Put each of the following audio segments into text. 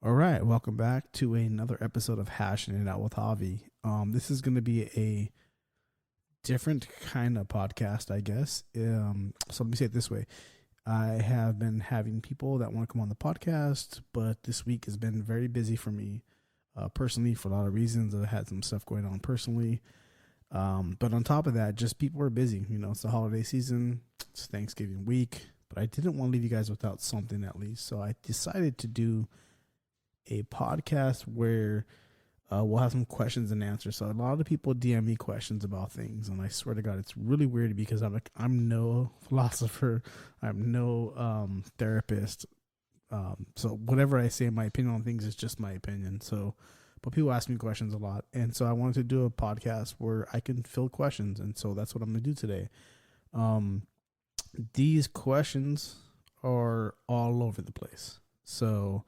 All right, welcome back to another episode of Hashing It Out with Javi. This is going to be a different kind of podcast, I guess. So let me say it this way. I have been having people that want to come on the podcast, but this week has been very busy for me personally for a lot of reasons. I had some stuff going on personally. But on top of that, just people are busy. You know, it's the holiday season, it's Thanksgiving week, but I didn't want to leave you guys without something at least. So I decided to do a podcast where we'll have some questions and answers. So a lot of people DM me questions about things, and I swear to God, it's really weird because I'm no philosopher, I'm no therapist. So whatever I say, my opinion on things is just my opinion. So, but people ask me questions a lot, and so I wanted to do a podcast where I can fill questions, and so that's what I'm gonna do today. These questions are all over the place, so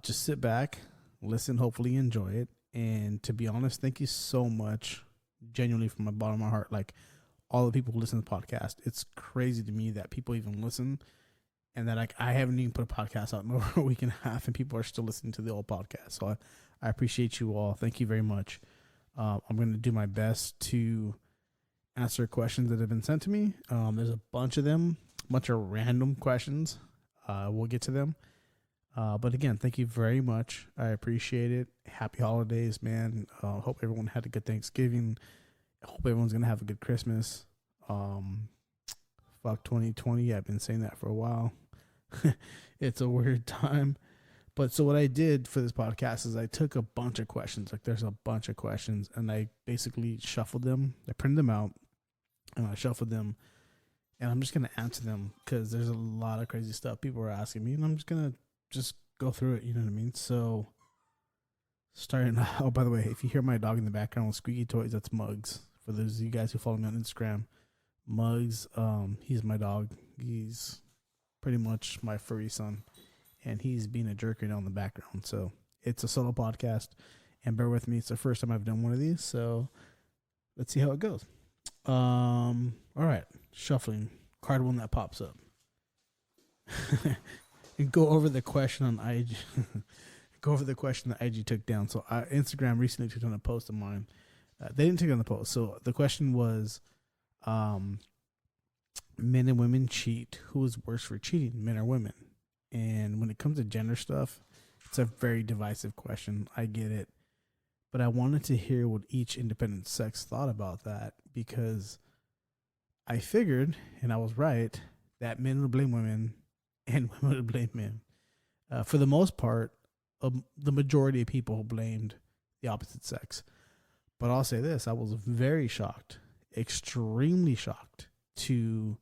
just sit back, listen, hopefully enjoy it. And to be honest, thank you so much, genuinely from the bottom of my heart. Like all the people who listen to the podcast, it's crazy to me that people even listen, and that like I haven't even put a podcast out in over a week and a half, and people are still listening to the old podcast. So I appreciate you all. Thank you very much. I'm going to do my best to answer questions that have been sent to me. There's a bunch of them, a bunch of random questions. We'll get to them. But again, thank you very much. I appreciate it. Happy holidays, man. Hope everyone had a good Thanksgiving. Hope everyone's going to have a good Christmas. Fuck 2020. I've been saying that for a while. It's a weird time. But so what I did for this podcast is I took a bunch of questions. Like there's a bunch of questions, and I basically shuffled them. I printed them out, and I shuffled them. And I'm just going to answer them because there's a lot of crazy stuff people are asking me, and I'm just go through it, you know what I mean? So, starting. Oh, by the way, if you hear my dog in the background with squeaky toys, that's Muggs. For those of you guys who follow me on Instagram, Muggs, he's my dog. He's pretty much my furry son, and he's being a jerk right now in the background. So, it's a solo podcast, and bear with me, it's the first time I've done one of these, so let's see how it goes. All right, shuffling. Card one that pops up. And go over the question on IG. Go over the question that IG took down. So Instagram recently took down a post of mine. They didn't take down the post. So the question was, men and women cheat. Who is worse for cheating, men or women? And when it comes to gender stuff, it's a very divisive question. I get it. But I wanted to hear what each independent sex thought about that, because I figured, and I was right, that men would blame women and women would blame men. For the most part, the majority of people blamed the opposite sex. But I'll say this, I was very shocked, extremely shocked, to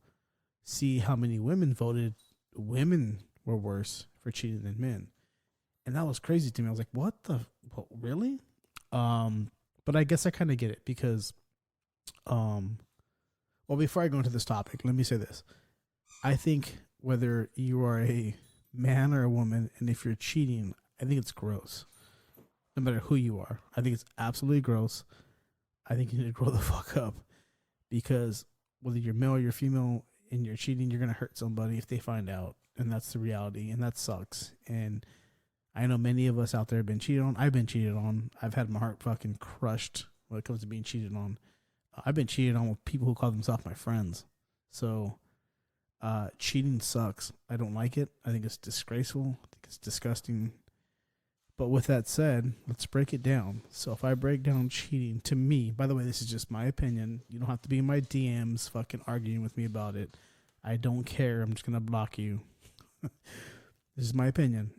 see how many women voted women were worse for cheating than men. And that was crazy to me. I was like, what, really? But I guess I kind of get it because, well, before I go into this topic, let me say this. I think whether you are a man or a woman, and if you're cheating, I think it's gross. No matter who you are, I think it's absolutely gross. I think you need to grow the fuck up, because whether you're male or you're female and you're cheating, you're going to hurt somebody if they find out. And that's the reality, and that sucks. And I know many of us out there have been cheated on. I've been cheated on. I've had my heart fucking crushed when it comes to being cheated on. I've been cheated on with people who call themselves my friends. So cheating sucks. I don't like it. I think it's disgraceful. I think it's disgusting. But with that said, let's break it down. So if I break down cheating, to me, by the way, this is just my opinion. You don't have to be in my DMs fucking arguing with me about it. I don't care. I'm just going to block you. This is my opinion.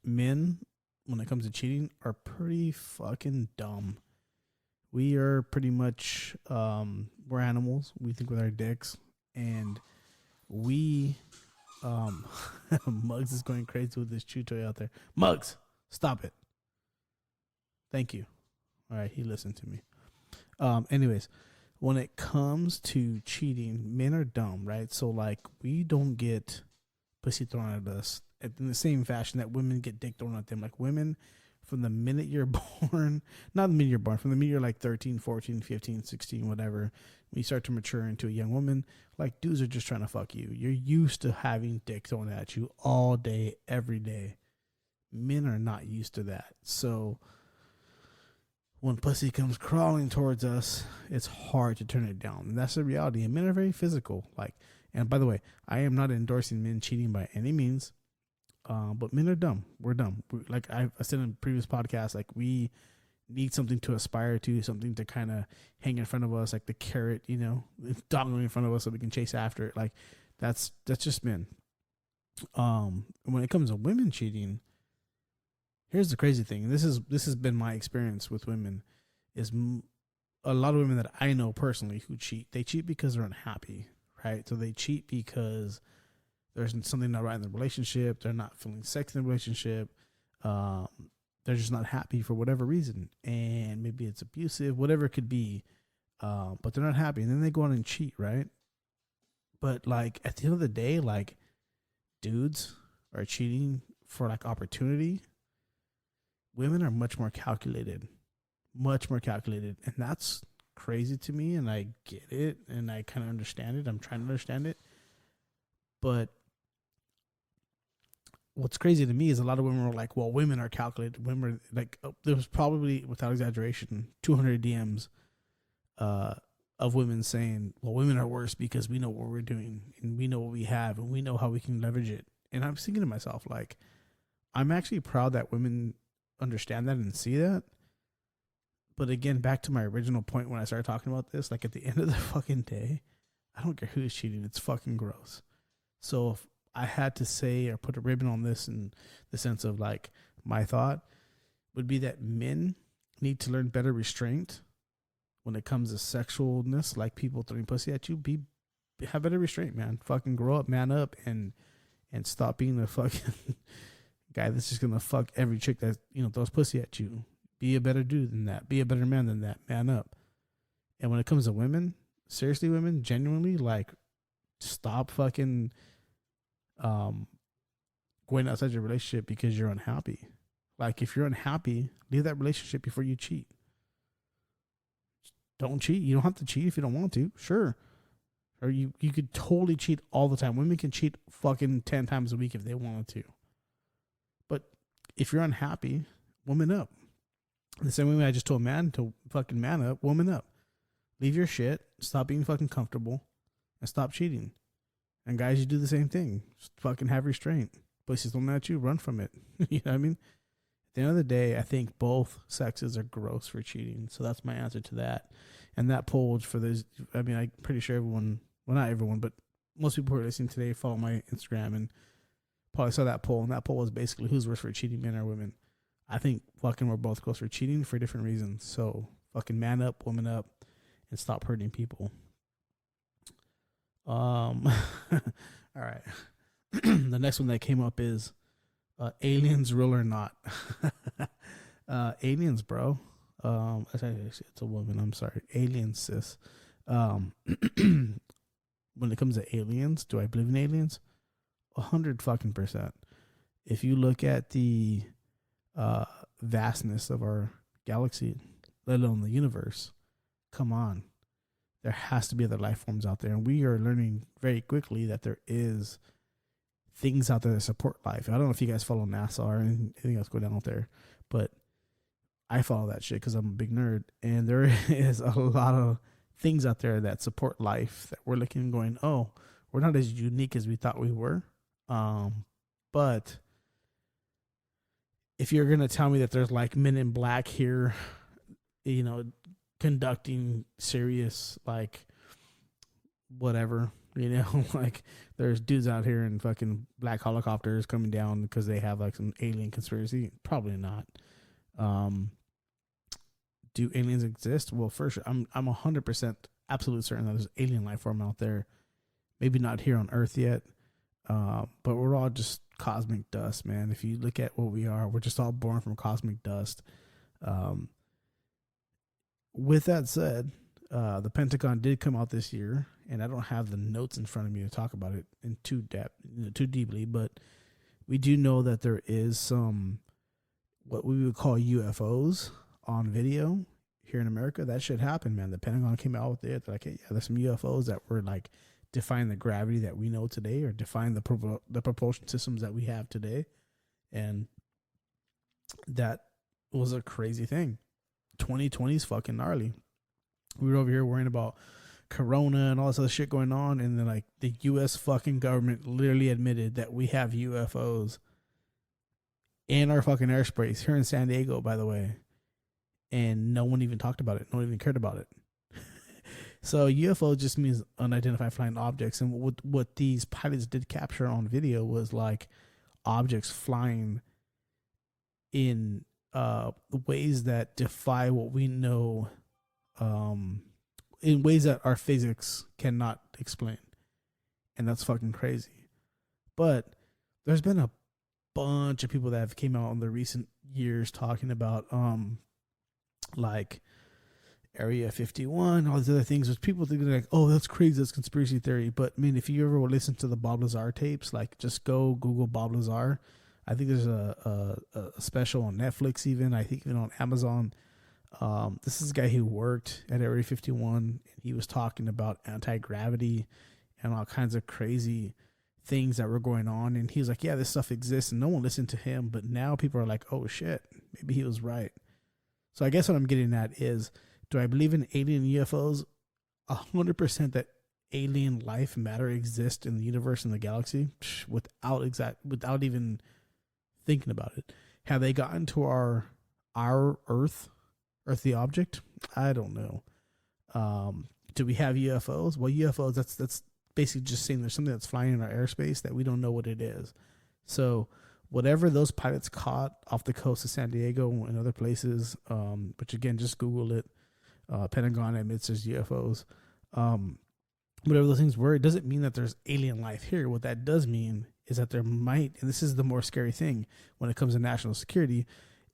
Men, when it comes to cheating, are pretty fucking dumb. We are pretty much, we're animals. We think with our dicks. And we, Muggs is going crazy with this chew toy out there. Muggs, stop it. Thank you. All right, he listened to me. Anyways, when it comes to cheating, men are dumb, right? So, like, we don't get pussy thrown at us in the same fashion that women get dick thrown at them. Like, women, from the minute you're born, not the minute you're born, from the minute you're like 13, 14, 15, 16, whatever, when you start to mature into a young woman, like dudes are just trying to fuck you. You're used to having dick thrown at you all day, every day. Men are not used to that. So when pussy comes crawling towards us, it's hard to turn it down. And that's the reality. And men are very physical. Like, and by the way, I am not endorsing men cheating by any means. But men are dumb. We're dumb. Like I said in previous podcasts, like we need something to aspire to, something to kind of hang in front of us, like the carrot, you know, dangling in front of us so we can chase after it. Like that's just men. When it comes to women cheating, here's the crazy thing. This has been my experience with women. Is a lot of women that I know personally who cheat. They cheat because they're unhappy, right? So they cheat because there's something not right in the relationship. They're not feeling sex in the relationship. They're just not happy for whatever reason. And maybe it's abusive, whatever it could be. But they're not happy. And then they go on and cheat, right? But like at the end of the day, like dudes are cheating for like opportunity. Women are much more calculated. And that's crazy to me. And I get it. And I kind of understand it. I'm trying to understand it. But what's crazy to me is a lot of women were like, well, women are calculated. Women are like, there was probably, without exaggeration, 200 DMs of women saying, well, women are worse because we know what we're doing and we know what we have and we know how we can leverage it. And I'm thinking to myself, like, I'm actually proud that women understand that and see that. But again, back to my original point when I started talking about this, like at the end of the fucking day, I don't care who's cheating. It's fucking gross. So if I had to say or put a ribbon on this in the sense of like my thought would be that men need to learn better restraint when it comes to sexualness, like people throwing pussy at you. Have better restraint, man. Fucking grow up, man up, and stop being the fucking guy that's just gonna fuck every chick that, you know, throws pussy at you. Be a better dude than that. Be a better man than that. Man up. And when it comes to women, seriously, women, genuinely, like, stop fucking going outside your relationship because you're unhappy. Like, if you're unhappy, leave that relationship before you cheat. Don't cheat. You don't have to cheat if you don't want to. Sure. Or you could totally cheat all the time. Women can cheat fucking 10 times a week if they wanted to. But if you're unhappy, woman up. The same way I just told man to fucking man up, woman up. Leave your shit. Stop being fucking comfortable. And stop cheating. And guys, you do the same thing. Just fucking have restraint. Pussy's thrown at you, run from it. You know what I mean? At the end of the day, I think both sexes are gross for cheating. So that's my answer to that. And that poll for those, I mean, I'm pretty sure everyone, well, not everyone, but most people who are listening today follow my Instagram and probably saw that poll. And that poll was basically who's worse for cheating, men or women. I think fucking we're both close for cheating for different reasons. So fucking man up, woman up, and stop hurting people. All right. The next one that came up is aliens real or not? Aliens, bro. It's a woman. I'm sorry. Aliens, sis. When it comes to aliens, do I believe in aliens? 100%. If you look at the vastness of our galaxy, let alone the universe, come on. There has to be other life forms out there. And we are learning very quickly that there is things out there that support life. I don't know if you guys follow NASA or anything else going on out there, but I follow that shit because I'm a big nerd. And there is a lot of things out there that support life that we're looking and going, oh, we're not as unique as we thought we were. But if you're going to tell me that there's like men in black here, you know, conducting serious, like, whatever, you know, like there's dudes out here in fucking black helicopters coming down because they have like some alien conspiracy. Probably not. Do aliens exist? Well, for sure. I'm 100% absolute certain that there's alien life form out there. Maybe not here on Earth yet. But we're all just cosmic dust, man. If you look at what we are, we're just all born from cosmic dust. With that said, the Pentagon did come out this year, and I don't have the notes in front of me to talk about it in too deeply, but we do know that there is some what we would call UFOs on video here in America, that shit happened, man. The Pentagon came out with it. They're like, hey, yeah, there's some UFOs that were like defying the gravity that we know today, or defying the propulsion systems that we have today, and that was a crazy thing. 2020 is fucking gnarly. We were over here worrying about Corona and all this other shit going on, and then like the U.S. fucking government literally admitted that we have UFOs in our fucking airspace here in San Diego, by the way, and no one even talked about it. No one even cared about it. So UFO just means unidentified flying objects, and what these pilots did capture on video was like objects flying in ways that defy what we know, in ways that our physics cannot explain, and that's fucking crazy. But there's been a bunch of people that have came out in the recent years talking about like Area 51, all these other things, which people think like, oh, that's crazy, that's conspiracy theory. But I mean, if you ever listen to the Bob Lazar tapes, like just go Google Bob Lazar. I think there's a special on Netflix, even I think even on Amazon. This is a guy who worked at Area 51, and he was talking about anti-gravity and all kinds of crazy things that were going on. And he was like, yeah, this stuff exists, and no one listened to him. But now people are like, oh shit, maybe he was right. So I guess what I'm getting at is, do I believe in alien UFOs? 100% that alien life, matter exists in the universe and the galaxy, without even thinking about it. Have they gotten to our earthly object? I don't know. Do we have UFOs? Well, UFOs, that's basically just saying there's something that's flying in our airspace that we don't know what it is. So whatever those pilots caught off the coast of San Diego and other places, which again, just Google it. Pentagon admits there's UFOs. Whatever those things were, it doesn't mean that there's alien life here. What that does mean is that there might, and this is the more scary thing when it comes to national security,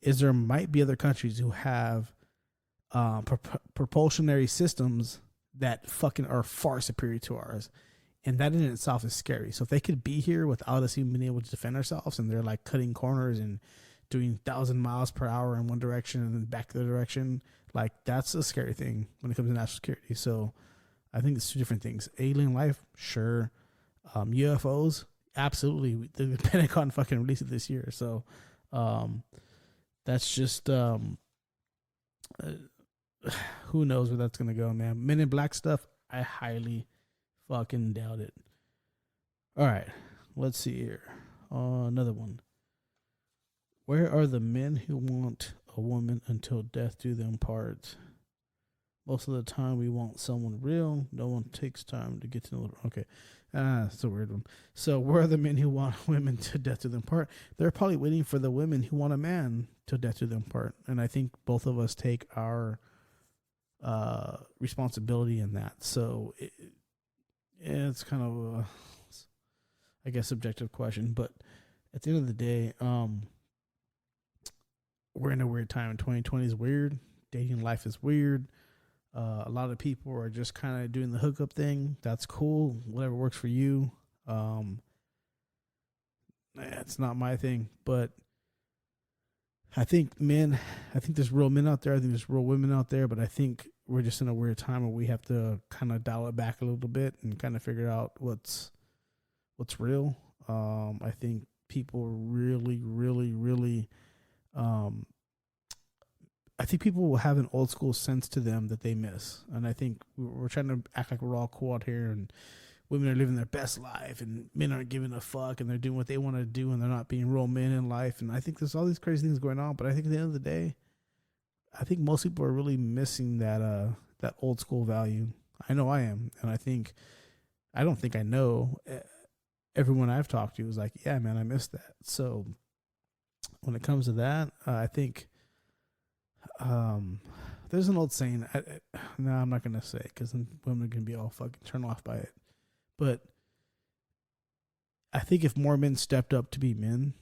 is there might be other countries who have propulsionary systems that fucking are far superior to ours. And that in itself is scary. So if they could be here without us even being able to defend ourselves, and they're like cutting corners and doing 1,000 miles per hour in one direction and then back the other direction, like that's a scary thing when it comes to national security. So I think it's two different things. Alien life, sure. UFOs, absolutely. The Pentagon fucking released it this year. So that's just who knows where that's gonna go, man. Men in Black stuff, I highly fucking doubt it. All right, let's see here. Another one. Where are the men who want a woman until death do them part? Most of the time we want someone real. No one takes time to get to know them. Okay. That's a weird one. So where are the men who want women to death do them part? They're probably waiting for the women who want a man to death do them part. And I think both of us take our responsibility in that. So it's kind of a, I guess, subjective question. But at the end of the day, we're in a weird time. 2020 is weird. Dating life is weird. A lot of people are just kind of doing the hookup thing. That's cool. Whatever works for you. It's not my thing, but I think there's real men out there. I think there's real women out there, but I think we're just in a weird time where we have to kind of dial it back a little bit and kind of figure out what's real. I think people really, I think people will have an old school sense to them that they miss. And I think we're trying to act like we're all cool out here, and women are living their best life, and men aren't giving a fuck, and they're doing what they want to do, and they're not being real men in life. And I think there's all these crazy things going on, but I think at the end of the day, I think most people are really missing that old school value. I know I am. And I don't think I know. Everyone I've talked to is like, yeah, man, I miss that. So when it comes to that, I think there's an old saying. No, I'm not going to say it because then women are going to be all fucking turned off by it. But I think if more men stepped up to be men,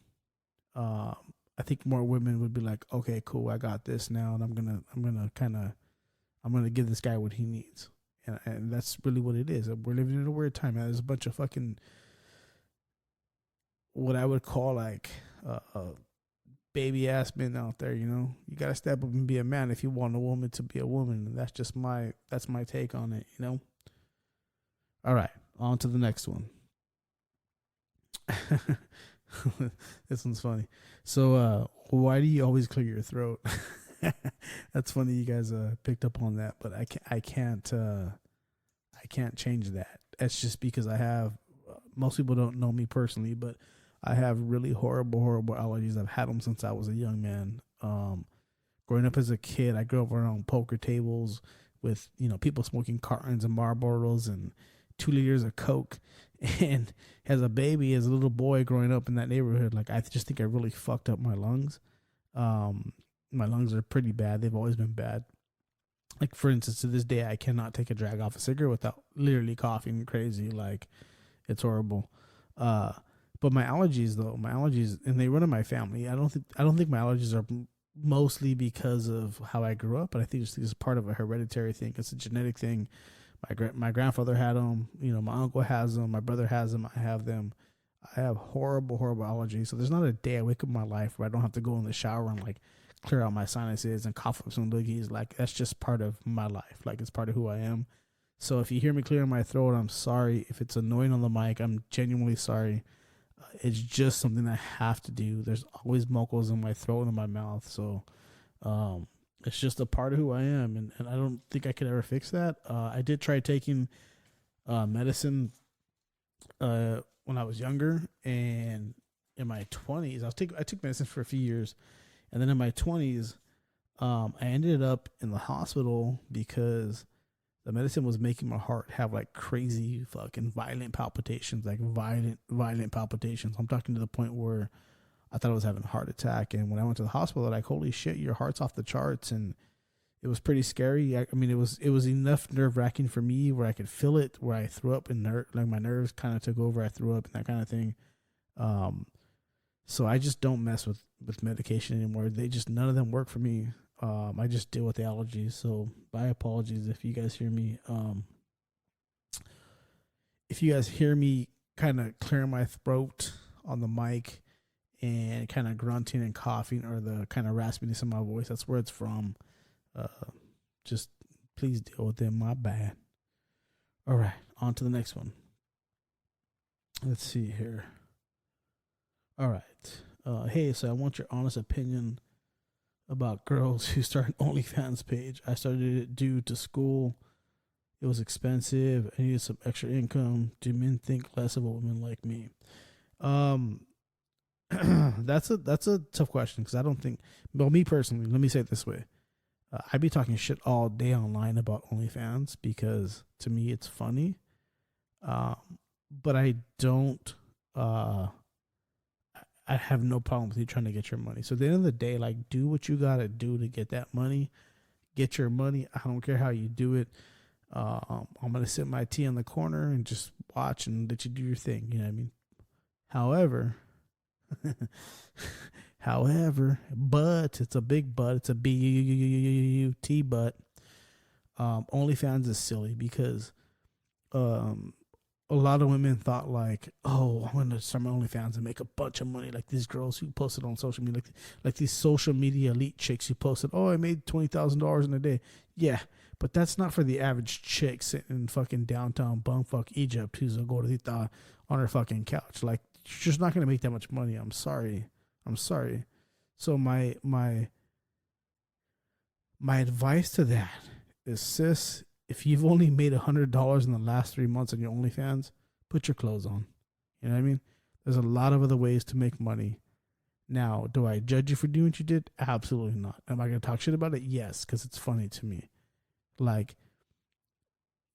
I think more women would be like, okay, cool, I got this now, and I'm gonna give this guy what he needs, and that's really what it is. We're living in a weird time. There's a bunch of fucking what I would call like baby ass men out there. You gotta step up and be a man if you want a woman to be a woman. And that's my take on it. All right, on to the next one. This one's funny. So, why do you always clear your throat? That's funny. You guys picked up on that, but I can't change that. That's just because I have. Most people don't know me personally, but I have really horrible allergies. I've had them since I was a young man. Growing up as a kid, I grew up around poker tables with people smoking cartons and Marlboros and 2 liters of Coke. And as a baby, as a little boy growing up in that neighborhood, like I just think I really fucked up my lungs. My lungs are pretty bad. They've always been bad. Like, for instance, to this day, I cannot take a drag off a cigarette without literally coughing crazy. Like, it's horrible. But my allergies, and they run in my family. I don't think my allergies are mostly because of how I grew up, but I think it's part of a hereditary thing. It's a genetic thing. My grandfather had them. My uncle has them. My brother has them. I have them. I have horrible allergies. So there's not a day I wake up in my life where I don't have to go in the shower and like clear out my sinuses and cough up some loogies. Like, that's just part of my life. Like, it's part of who I am. So if you hear me clearing my throat, I'm sorry. If it's annoying on the mic, I'm genuinely sorry. It's just something I have to do. There's always mucus in my throat and in my mouth. So it's just a part of who I am. And I don't think I could ever fix that. I did try taking medicine when I was younger. And in my 20s, I took medicine for a few years. And then in my 20s, I ended up in the hospital because the medicine was making my heart have like crazy fucking violent palpitations, like violent palpitations. I'm talking to the point where I thought I was having a heart attack. And when I went to the hospital, they're like, holy shit, your heart's off the charts. And it was pretty scary. I mean, it was enough nerve wracking for me where I could feel it, where I threw up and like my nerves kind of took over. I threw up and that kind of thing. So I just don't mess with medication anymore. None of them work for me. I just deal with the allergies. So my apologies if you guys hear me. If you guys hear me kind of clearing my throat on the mic and kind of grunting and coughing, or the kind of raspiness in my voice, that's where it's from. Just please deal with it. My bad. All right, on to the next one. Let's see here. All right. Hey, so I want your honest opinion about girls who start an OnlyFans page. I started it due to school. It was expensive. I needed some extra income. Do men think less of a woman like me? That's a tough question, because I don't think. Well, me personally, let me say it this way: I'd be talking shit all day online about OnlyFans because to me it's funny. But I don't. I have no problem with you trying to get your money. So at the end of the day, like, do what you gotta do to get that money. Get your money. I don't care how you do it. I'm gonna sip my tea in the corner and just watch and let you do your thing. You know what I mean? However, but it's a big but. It's a B-U-T but. OnlyFans is silly because a lot of women thought like, oh, I'm going to start my OnlyFans and make a bunch of money, like these girls who posted on social media, like these social media elite chicks who posted, oh, I made $20,000 in a day. Yeah, but that's not for the average chick sitting in fucking downtown bumfuck Egypt who's a gordita on her fucking couch. Like, you're just not going to make that much money. I'm sorry. So my advice to that is, sis, if you've only made $100 in the last 3 months on your OnlyFans, put your clothes on. You know what I mean? There's a lot of other ways to make money. Now, do I judge you for doing what you did? Absolutely not. Am I going to talk shit about it? Yes, because it's funny to me. Like,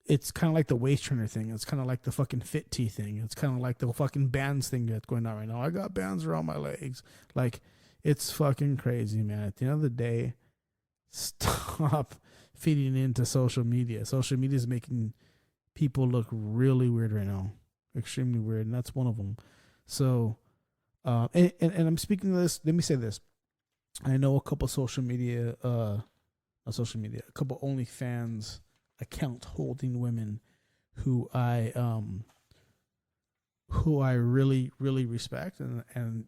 it's kind of like the waist trainer thing. It's kind of like the fucking fit tee thing. It's kind of like the fucking bands thing that's going on right now. I got bands around my legs. Like, it's fucking crazy, man. At the end of the day, stop feeding into social media. Social media is making people look really weird right now. Extremely weird. And that's one of them. So, and I'm speaking of this. Let me say this. I know a couple social media, a couple OnlyFans account holding women who who I really, really respect, and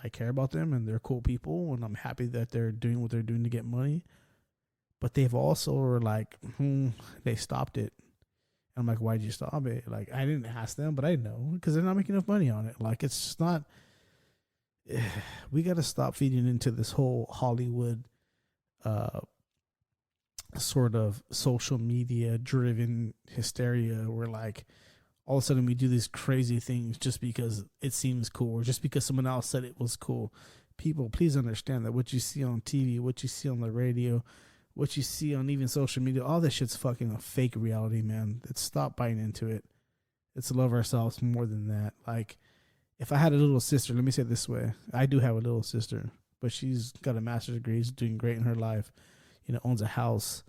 I care about them, and they're cool people, and I'm happy that they're doing what they're doing to get money. But they've also were like, they stopped it. I'm like, why'd you stop it? Like, I didn't ask them, but I know because they're not making enough money on it. Like, it's just not. We got to stop feeding into this whole Hollywood, sort of social media driven hysteria, where like all of a sudden we do these crazy things just because it seems cool or just because someone else said it was cool. People, please understand that what you see on TV, what you see on the radio, what you see on even social media, all this shit's fucking a fake reality, man. It's stop buying into it. It's love ourselves more than that. Like, if I had a little sister, let me say it this way. I do have a little sister, but she's got a master's degree. She's doing great in her life. You know, owns a house.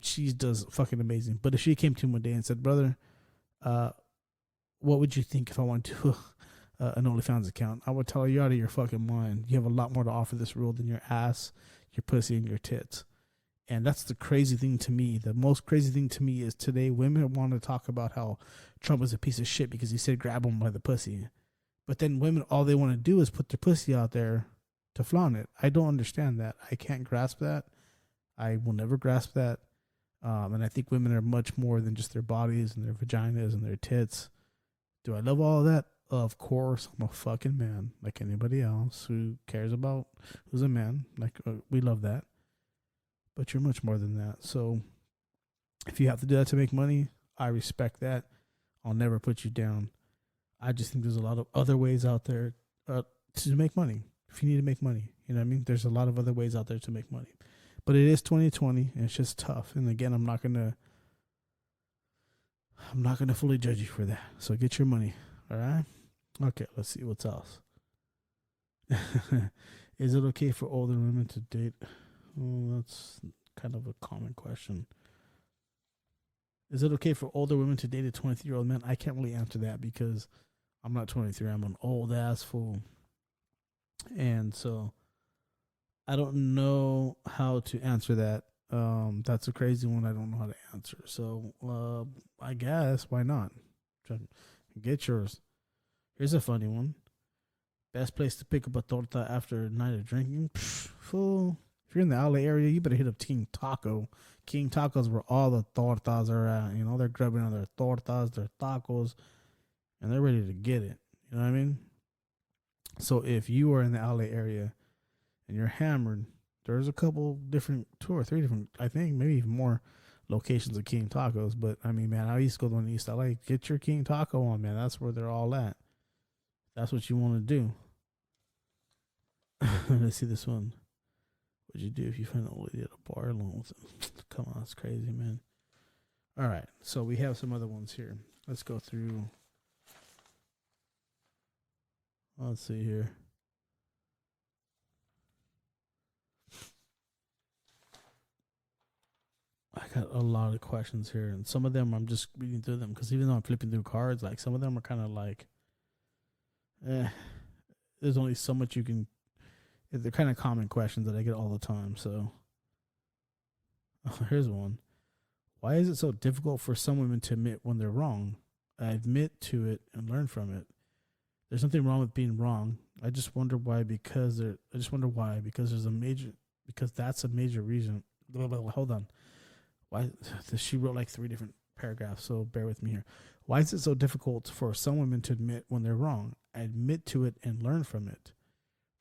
She does fucking amazing. But if she came to me one day and said, brother, what would you think if I went to an OnlyFans account? I would tell her, you're out of your fucking mind. You have a lot more to offer this world than your ass, your pussy, and your tits. And that's the crazy thing to me. The most crazy thing to me is today women want to talk about how Trump is a piece of shit because he said grab him by the pussy. But then women, all they want to do is put their pussy out there to flaunt it. I don't understand that. I can't grasp that. I will never grasp that. And I think women are much more than just their bodies and their vaginas and their tits. Do I love all of that? Of course. I'm a fucking man like anybody else who cares about who's a man. Like, we love that. But you're much more than that. So if you have to do that to make money, I respect that. I'll never put you down. I just think there's a lot of other ways out there to make money. If you need to make money, you know what I mean? There's a lot of other ways out there to make money. But it is 2020, and it's just tough. And again, I'm not gonna fully judge you for that. So get your money, all right? Okay, let's see what's else. Is it okay for older women to date? Well, that's kind of a common question. Is it okay for older women to date a 23-year-old man? I can't really answer that because I'm not 23. I'm an old ass fool. And so I don't know how to answer that. That's a crazy one I don't know how to answer. So I guess, why not? Get yours. Here's a funny one. Best place to pick up a torta after a night of drinking? Fool. If you're in the LA area, you better hit up King Taco. King Taco's where all the tortas are at. You know, they're grabbing on their tortas, their tacos, and they're ready to get it. You know what I mean? So if you are in the LA area and you're hammered, there's a couple different, 2 or 3 different, I think, maybe even more locations of King Tacos. But, I mean, man, I used to go to one in East LA. Get your King Taco on, man. That's where they're all at. That's what you want to do. Let's see this one. What'd you do if you find an old lady at a bar alone? Come on, that's crazy, man. All right, so we have some other ones here. Let's go through. Let's see here. I got a lot of questions here, and some of them I'm just reading through them because even though I'm flipping through cards, like some of them are kind of like, there's only so much you can. They're kind of common questions that I get all the time. So, here's one. Why is it so difficult for some women to admit when they're wrong? I admit to it and learn from it. There's nothing wrong with being wrong. I just wonder why. Because there's a major. Because that's a major reason. Hold on. Why? She wrote like 3 different paragraphs. So bear with me here. Why is it so difficult for some women to admit when they're wrong? I admit to it and learn from it.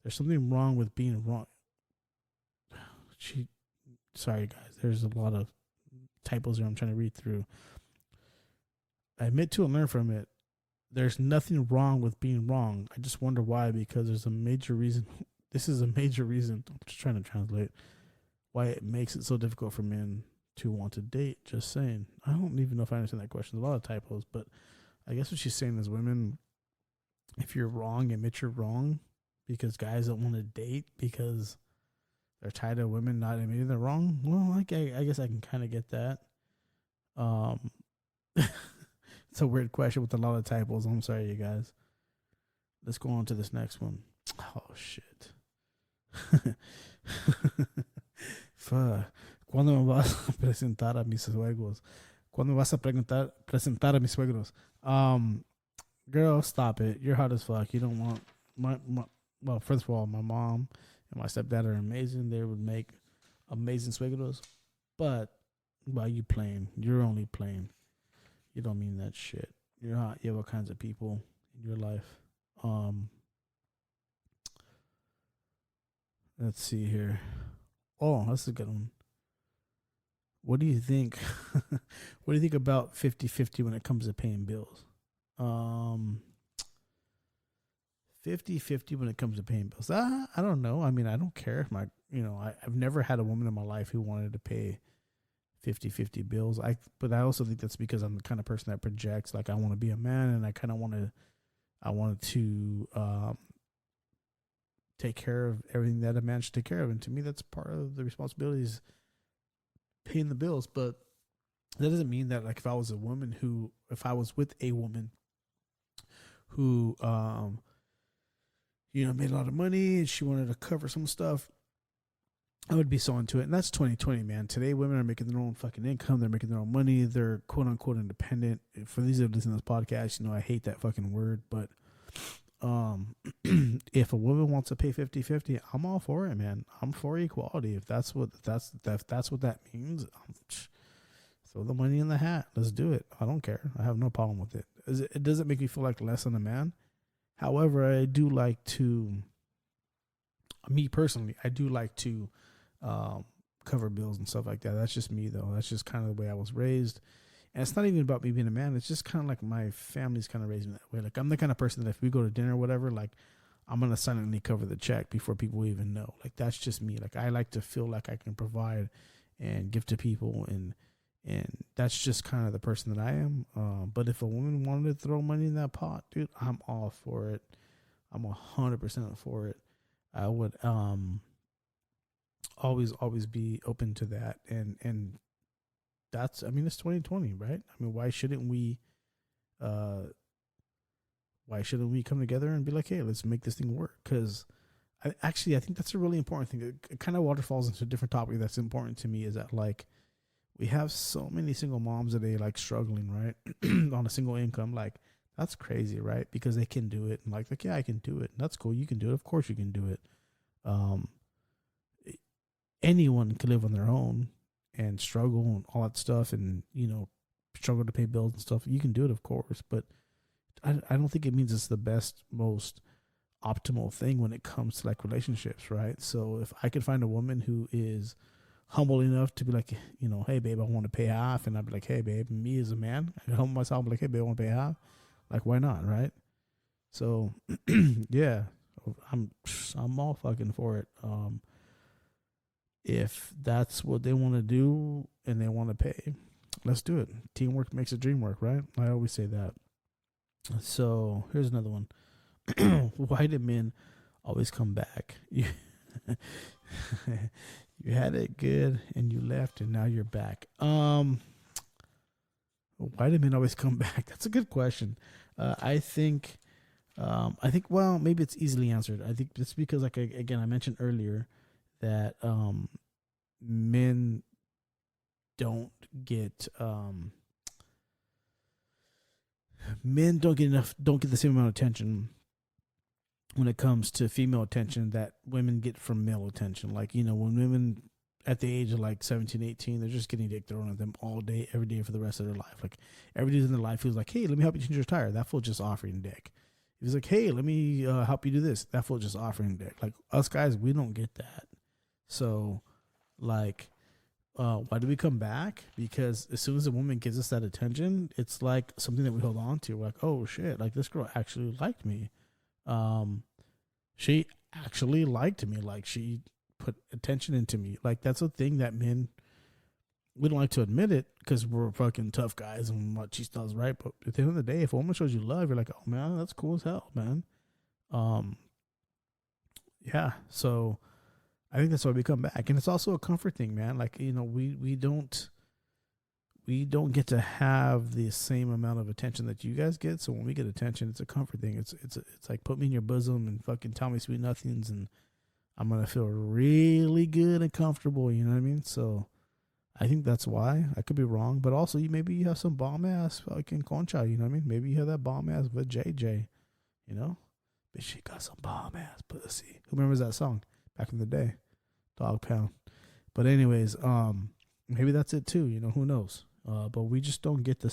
There's something wrong with being wrong. Sorry guys, there's a lot of typos here I'm trying to read through. I admit to and learn from it. There's nothing wrong with being wrong. I just wonder why, because there's a major reason. This is a major reason. I'm just trying to translate why it makes it so difficult for men to want to date. Just saying. I don't even know if I understand that question. There's a lot of typos, but I guess what she's saying is women, if you're wrong, admit you're wrong. Because guys don't want to date because they're tired of women not admitting they're wrong. Well, I guess I can kind of get that. It's a weird question with a lot of typos. I'm sorry, you guys. Let's go on to this next one. Oh, shit. Fuck. ¿Cuándo me vas a presentar a mis juegos? ¿Cuándo vas a presentar a mis suegros? Girl, stop it. You're hot as fuck. You don't want my well, first of all, my mom and my stepdad are amazing. They would make amazing suegros. But well, you playing. You're only playing. You don't mean that shit. You're hot. You have all kinds of people in your life. Let's see here. Oh, that's a good one. What do you think? What do you think about 50-50 when it comes to paying bills? 50-50 when it comes to paying bills. I don't know. I mean, I don't care if I've never had a woman in my life who wanted to pay 50-50 bills. But I also think that's because I'm the kind of person that projects like I want to be a man, and I kind of wanted to take care of everything that a man should take care of. And to me, that's part of the responsibilities, paying the bills. But that doesn't mean that like if I was with a woman who made a lot of money and she wanted to cover some stuff, I would be so into it. And that's 2020, man. Today, women are making their own fucking income. They're making their own money. They're quote unquote independent. For these that listen to this podcast, I hate that fucking word, but if a woman wants to pay 50-50, I'm all for it, man. I'm for equality. If that's what that means, throw the money in the hat. Let's do it. I don't care. I have no problem with it. It doesn't make me feel like less than a man. However, I do like to, me personally, I do like to cover bills and stuff like that. That's just me, though. That's just kind of the way I was raised. And it's not even about me being a man. It's just kind of like my family's kind of raised me that way. Like, I'm the kind of person that if we go to dinner or whatever, like, I'm going to silently cover the check before people even know. Like, that's just me. Like, I like to feel like I can provide and give to people. And that's just kind of the person that I am. But if a woman wanted to throw money in that pot, dude, I'm all for it. I'm 100% for it. I would always be open to that. And that's, I mean, it's 2020, right? I mean, why shouldn't we come together and be like, hey, let's make this thing work? Because I think that's a really important thing. It kind of waterfalls into a different topic that's important to me, is that like we have so many single moms today like struggling, right? On a single income. Like, that's crazy, right? Because they can do it. And like, yeah, I can do it. That's cool. You can do it. Of course you can do it. Anyone can live on their own and struggle and all that stuff, and struggle to pay bills and stuff. You can do it, of course, but I don't think it means it's the best, most optimal thing when it comes to like relationships, right? So if I could find a woman who is humble enough to be like, hey babe, I want to pay half, and I'd be like, hey babe, me as a man, I can humble myself, be like, hey babe, I want to pay half. Like, why not, right? So yeah, I'm all fucking for it. If that's what they want to do and they want to pay, let's do it. Teamwork makes the dream work, right? I always say that. So here's another one. Why do men always come back? You had it good and you left and now you're back. Why do men always come back? That's a good question. I think, well, maybe it's easily answered. I think it's because, like, again, I mentioned earlier that men don't get the same amount of attention when it comes to female attention that women get from male attention. Like, when women at the age of like 17, 18, they're just getting dick thrown at them all day, every day for the rest of their life. Like, every day in their life feels like, hey, let me help you change your tire. That fool just offering dick. If he's like, hey, let me help you do this, that fool just offering dick. Like, us guys, we don't get that. So, like, why do we come back? Because as soon as a woman gives us that attention, it's like something that we hold on to. We're like, oh shit, like, this girl actually liked me. She actually liked me. Like, she put attention into me. Like, that's a thing that men, we don't like to admit it because we're fucking tough guys and machistas, right? But at the end of the day, if a woman shows you love, you're like, oh man, that's cool as hell, man. Yeah. So I think that's why we come back. And it's also a comfort thing, man. Like, we don't get to have the same amount of attention that you guys get. So when we get attention, it's a comfort thing. It's like, put me in your bosom and fucking tell me sweet nothings, and I'm going to feel really good and comfortable. You know what I mean? So I think that's why. I could be wrong, but also maybe you have some bomb ass fucking concha. You know what I mean? Maybe you have that bomb ass with JJ. You know, but she got some bomb ass pussy. Who remembers that song back in the day? Dog Pound. But anyways, maybe that's it too. You know, who knows? But we just don't get the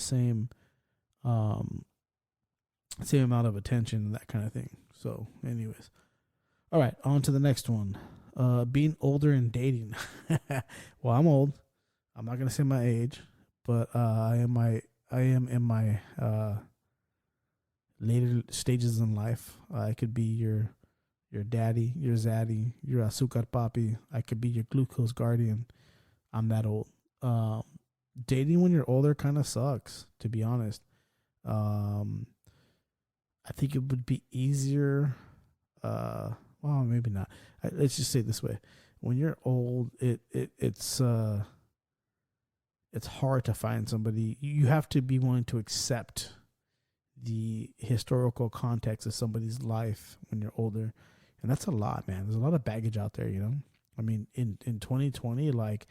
um, same amount of attention and that kind of thing. So, anyways, all right, on to the next one. Being older and dating. Well, I'm old. I'm not gonna say my age, but I am in my later stages in life. I could be your daddy, your zaddy, your azúcar papi. I could be your glucose guardian. I'm that old. Dating when you're older kind of sucks, to be honest. I think it would be easier. Well, maybe not. Let's just say it this way: when you're old, it's hard to find somebody. You have to be willing to accept the historical context of somebody's life when you're older. And that's a lot, man. There's a lot of baggage out there, you know? I mean, in 2020, like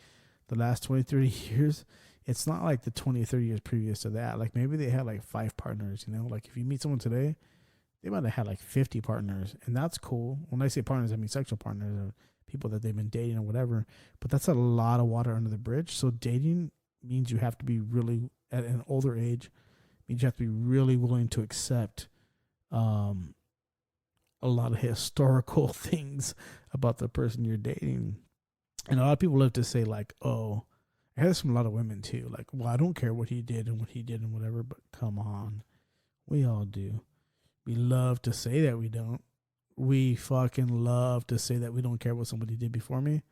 the last 20, 30 years, it's not like the 20 or 30 years previous to that. Like maybe they had like 5 partners, you know? Like if you meet someone today, they might have had like 50 partners. And that's cool. When I say partners, I mean sexual partners or people that they've been dating or whatever. But that's a lot of water under the bridge. So dating means you have to be really, at an older age, means you have to be really willing to accept a lot of historical things about the person you're dating. And a lot of people love to say like, oh, I hear this from a lot of women too. Like, well, I don't care what he did and whatever, but come on. We all do. We love to say that we don't. We fucking love to say that we don't care what somebody did before me.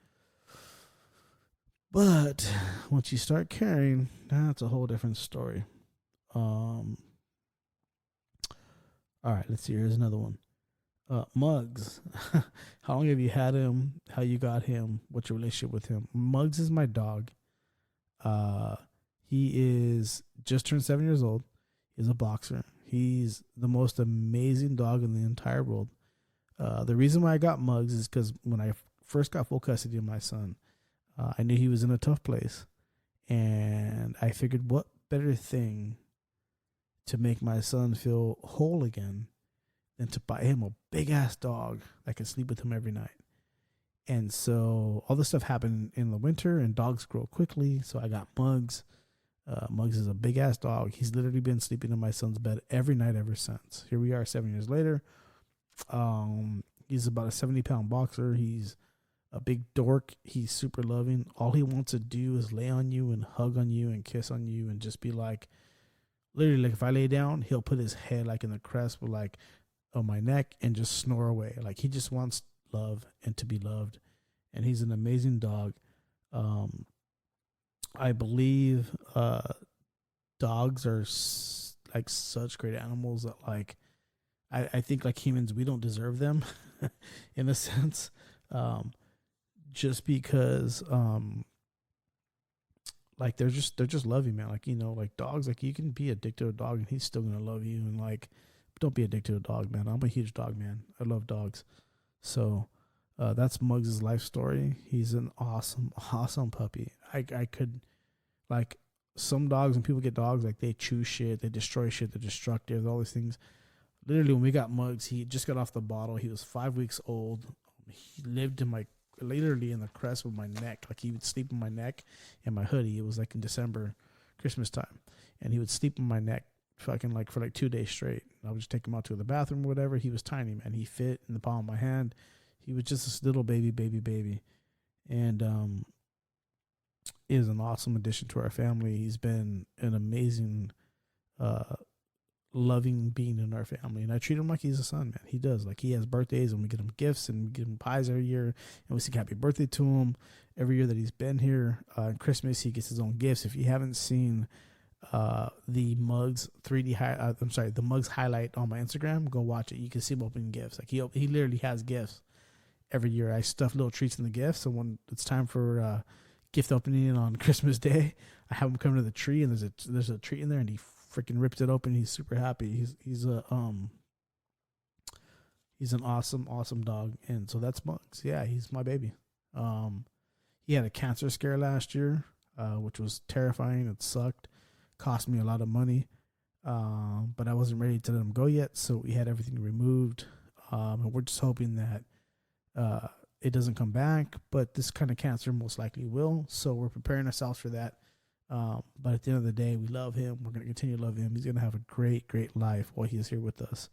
But once you start caring, that's a whole different story. All right, let's see. Here's another one. Muggs. How long have you had him? How you got him? What's your relationship with him? Muggs is my dog. He is just turned 7 years old. He's a boxer. He's the most amazing dog in the entire world. The reason why I got Muggs is because when I first got full custody of my son, I knew he was in a tough place. And I figured what better thing to make my son feel whole again than to buy him a big ass dog that can sleep with him every night. And so all this stuff happened in the winter, and dogs grow quickly. So I got Muggs. Muggs is a big ass dog. He's literally been sleeping in my son's bed every night ever since. Here we are 7 years later. He's about a 70-pound boxer. He's a big dork. He's super loving. All he wants to do is lay on you and hug on you and kiss on you and just be like, literally, like if I lay down, he'll put his head like in the crest with like on my neck and just snore away. Like he just wants love and to be loved. And he's an amazing dog. I believe dogs are like such great animals that like I think like humans, we don't deserve them in a sense. Just because like they're just loving, man. Like, you know, like dogs, like you can be addicted to a dog and he's still gonna love you. And like, don't be addicted to a dog, man. I'm a huge dog man. I love dogs. So that's Muggs' life story. He's an awesome puppy. I could, like, some dogs, when people get dogs, like they chew shit, they destroy shit, they're destructive, all these things. Literally, when we got Muggs, he just got off the bottle. He was 5 weeks old. He lived in my, literally in the crest of my neck. Like he would sleep in my neck and my hoodie. It was like in December, Christmas time. And he would sleep in my neck fucking like for like 2 days straight. I would just take him out to the bathroom or whatever. He was tiny, man. He fit in the palm of my hand. He was just this little baby. And is an awesome addition to our family. He's been an amazing, loving being in our family. And I treat him like he's a son, man. He does. Like he has birthdays and we get him gifts and we give him pies every year. And we sing happy birthday to him every year that he's been here. Christmas, he gets his own gifts. If you haven't seen the Muggs 3D the Muggs highlight on my Instagram, go watch it. You can see him opening gifts. Like he literally has gifts every year. I stuff little treats in the gifts, so when it's time for gift opening on Christmas Day, I have him come to the tree and there's a treat in there and he freaking rips it open. He's super happy. He's an awesome dog. And so that's Muggs. Yeah, he's my baby. He had a cancer scare last year. which was terrifying. It sucked, cost me a lot of money, but I wasn't ready to let him go yet, so we had everything removed, and we're just hoping that it doesn't come back. But this kind of cancer most likely will, so we're preparing ourselves for that. But at the end of the day, we love him. We're going to continue to love him. He's going to have a great, great life while he is here with us.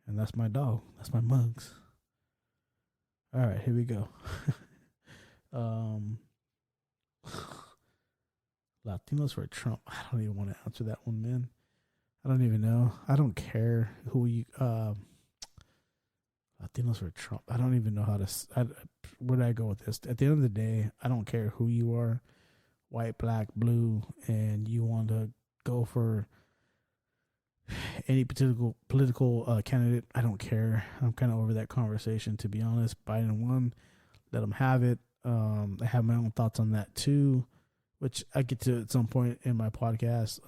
And that's my dog. That's my Mugs. All right, here we go. Latinos for Trump. I don't even want to answer that one, man. I don't even know. I don't care who you. Latinos for Trump. I don't even know how to. Where do I go with this? At the end of the day, I don't care who you are, white, black, blue, and you want to go for any political candidate. I don't care. I'm kind of over that conversation, to be honest. Biden won. Let them have it. I have my own thoughts on that too, which I get to at some point in my podcast.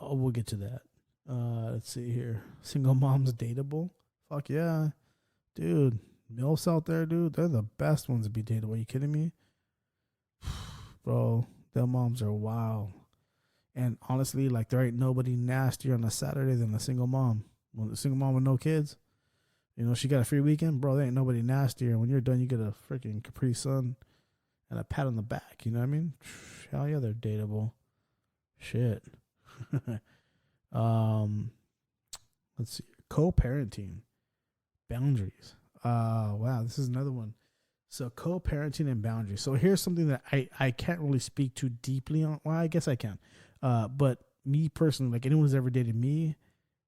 We'll get to that. Let's see here. Single moms dateable? Fuck yeah, dude. MILFs out there, dude. They're the best ones to be dateable. Are you kidding me, bro? Them moms are wild. And honestly, like, there ain't nobody nastier on a Saturday than a single mom. Well, a single mom with no kids, you know, she got a free weekend, bro. There ain't nobody nastier. When you're done, you get a freaking Capri Sun and a pat on the back. You know what I mean? Hell yeah, they're dateable. Shit. Let's see. Co-parenting. Boundaries. Wow, this is another one. So co-parenting and boundaries. So here's something that I can't really speak too deeply on. Well, I guess I can. But me personally, like, anyone who's ever dated me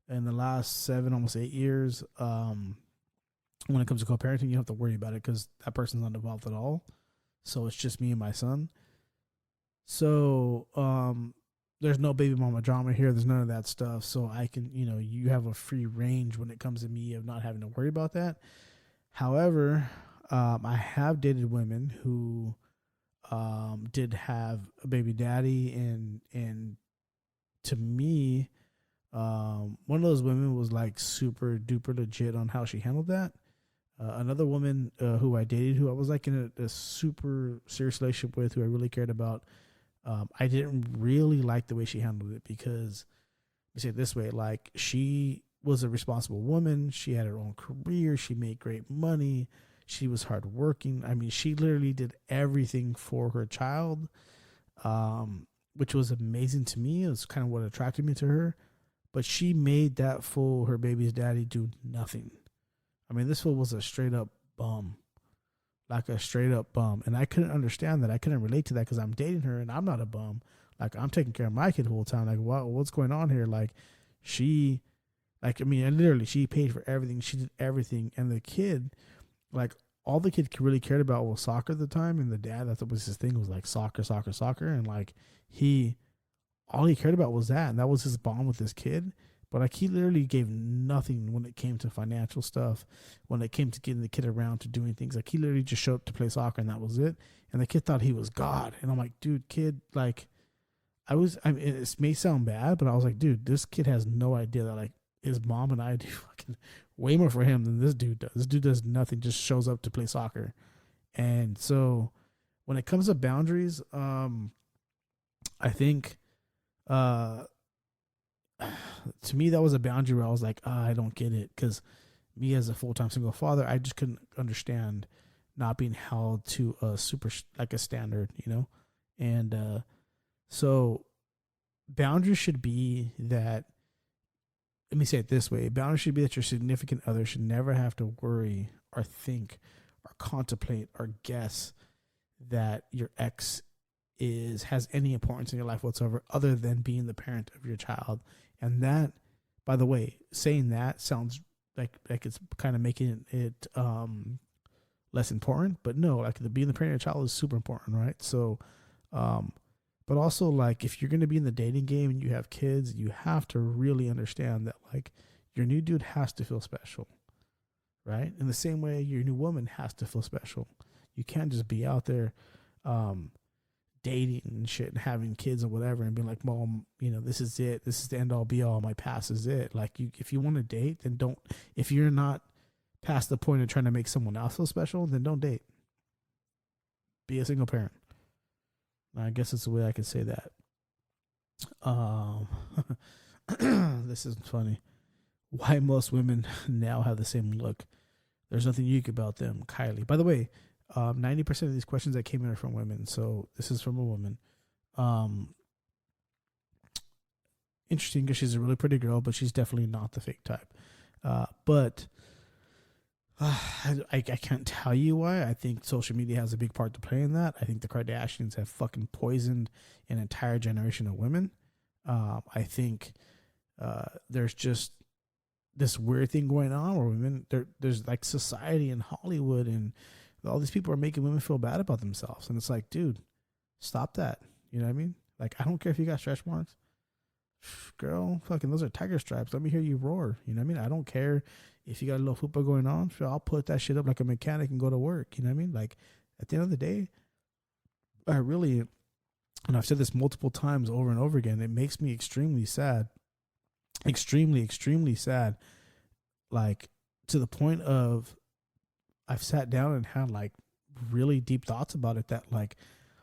in the last 7, almost 8 years, when it comes to co-parenting, you don't have to worry about it because that person's not involved at all. So it's just me and my son. So there's no baby mama drama here. There's none of that stuff. So I can, you know, you have a free range when it comes to me of not having to worry about that. However, I have dated women who did have a baby daddy, and to me, one of those women was like super duper legit on how she handled that. Another woman who I dated, who I was like in a super serious relationship with, who I really cared about, I didn't really like the way she handled it because, let me say it this way, like, she was a responsible woman. She had her own career. She made great money. She was hardworking. I mean, she literally did everything for her child, which was amazing to me. It was kind of what attracted me to her. But she made that fool, her baby's daddy, do nothing. I mean, this fool was a straight up bum. Like a straight up bum. And I couldn't understand that. I couldn't relate to that because I'm dating her and I'm not a bum. Like, I'm taking care of my kid the whole time. Like, what's going on here? Like, she, like, I mean, literally, she paid for everything. She did everything. And the kid, like, all the kid really cared about was soccer at the time. And the dad, that was his thing, was like soccer. And like, all he cared about was that. And that was his bond with this kid. But like, he literally gave nothing when it came to financial stuff, when it came to getting the kid around to doing things. Like, he literally just showed up to play soccer and that was it. And the kid thought he was God. And I'm like, dude, kid, like, I mean, it may sound bad, but I was like, dude, this kid has no idea that, like, his mom and I do fucking way more for him than this dude does. This dude does nothing, just shows up to play soccer. And so when it comes to boundaries, I think, to me, that was a boundary where I was like, I don't get it. Because me as a full-time single father, I just couldn't understand not being held to a like a standard, you know? And so boundaries should be that, let me say it this way. Boundaries should be that your significant other should never have to worry or think or contemplate or guess that your ex has any importance in your life whatsoever other than being the parent of your child. And that, by the way, saying that sounds like it's kind of making it less important, but no, like, being the parent of your child is super important, right? So, but also, like, if you're going to be in the dating game and you have kids, you have to really understand that, like, your new dude has to feel special, right? In the same way, your new woman has to feel special. You can't just be out there dating and shit and having kids or whatever and being like, Mom, you know, this is it. This is the end all be all. My past is it. Like, if you want to date, then don't. If you're not past the point of trying to make someone else feel special, then don't date. Be a single parent. I guess it's the way I could say that. This is funny. Why most women now have the same look. There's nothing unique about them. Kylie. By the way, 90% of these questions that came in are from women. So this is from a woman. Interesting because she's a really pretty girl, but she's definitely not the fake type. But I can't tell you why. I think social media has a big part to play in that. I think the Kardashians have fucking poisoned an entire generation of women. I think there's just this weird thing going on where women, there's like society in Hollywood and all these people are making women feel bad about themselves. And it's like, dude, stop that. You know what I mean? Like, I don't care if you got stretch marks. Girl, fucking, those are tiger stripes. Let me hear you roar. You know what I mean? I don't care if you got a little fupa going on. Sure, I'll put that shit up like a mechanic and go to work. You know what I mean? Like, at the end of the day, I really, and I've said this multiple times over and over again, it makes me extremely sad. Extremely, extremely sad. Like, to the point of I've sat down and had like really deep thoughts about it that like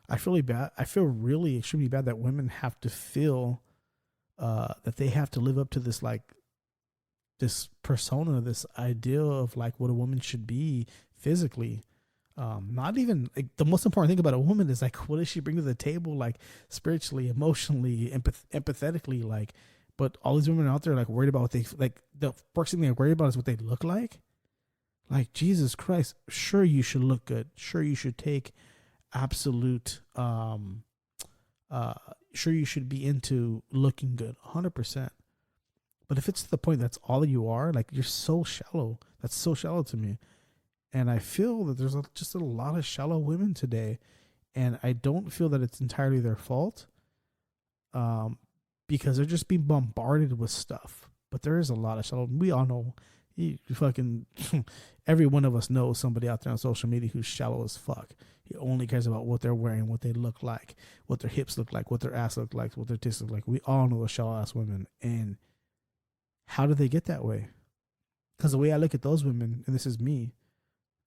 I feel really bad. I feel really extremely bad that women have to feel that they have to live up to this like this persona, this ideal of like what a woman should be physically. Not even like, the most important thing about a woman is like what does she bring to the table, like spiritually, emotionally, empathetically, like. But all these women out there like worried about what they like. The first thing they're worried about is what they look like. Like, Jesus Christ, sure you should look good. Sure you should take absolute, sure you should be into looking good, 100%. But if it's to the point that's all you are, like, you're so shallow. That's so shallow to me. And I feel that there's just a lot of shallow women today. And I don't feel that it's entirely their fault. Because they're just being bombarded with stuff. But there is a lot of shallow. We all know. You fucking every one of us knows somebody out there on social media who's shallow as fuck. He only cares about what they're wearing, what they look like, what their hips look like, what their ass look like, what their tits look like. We all know those shallow ass women. And how do they get that way? Because the way I look at those women, and this is me,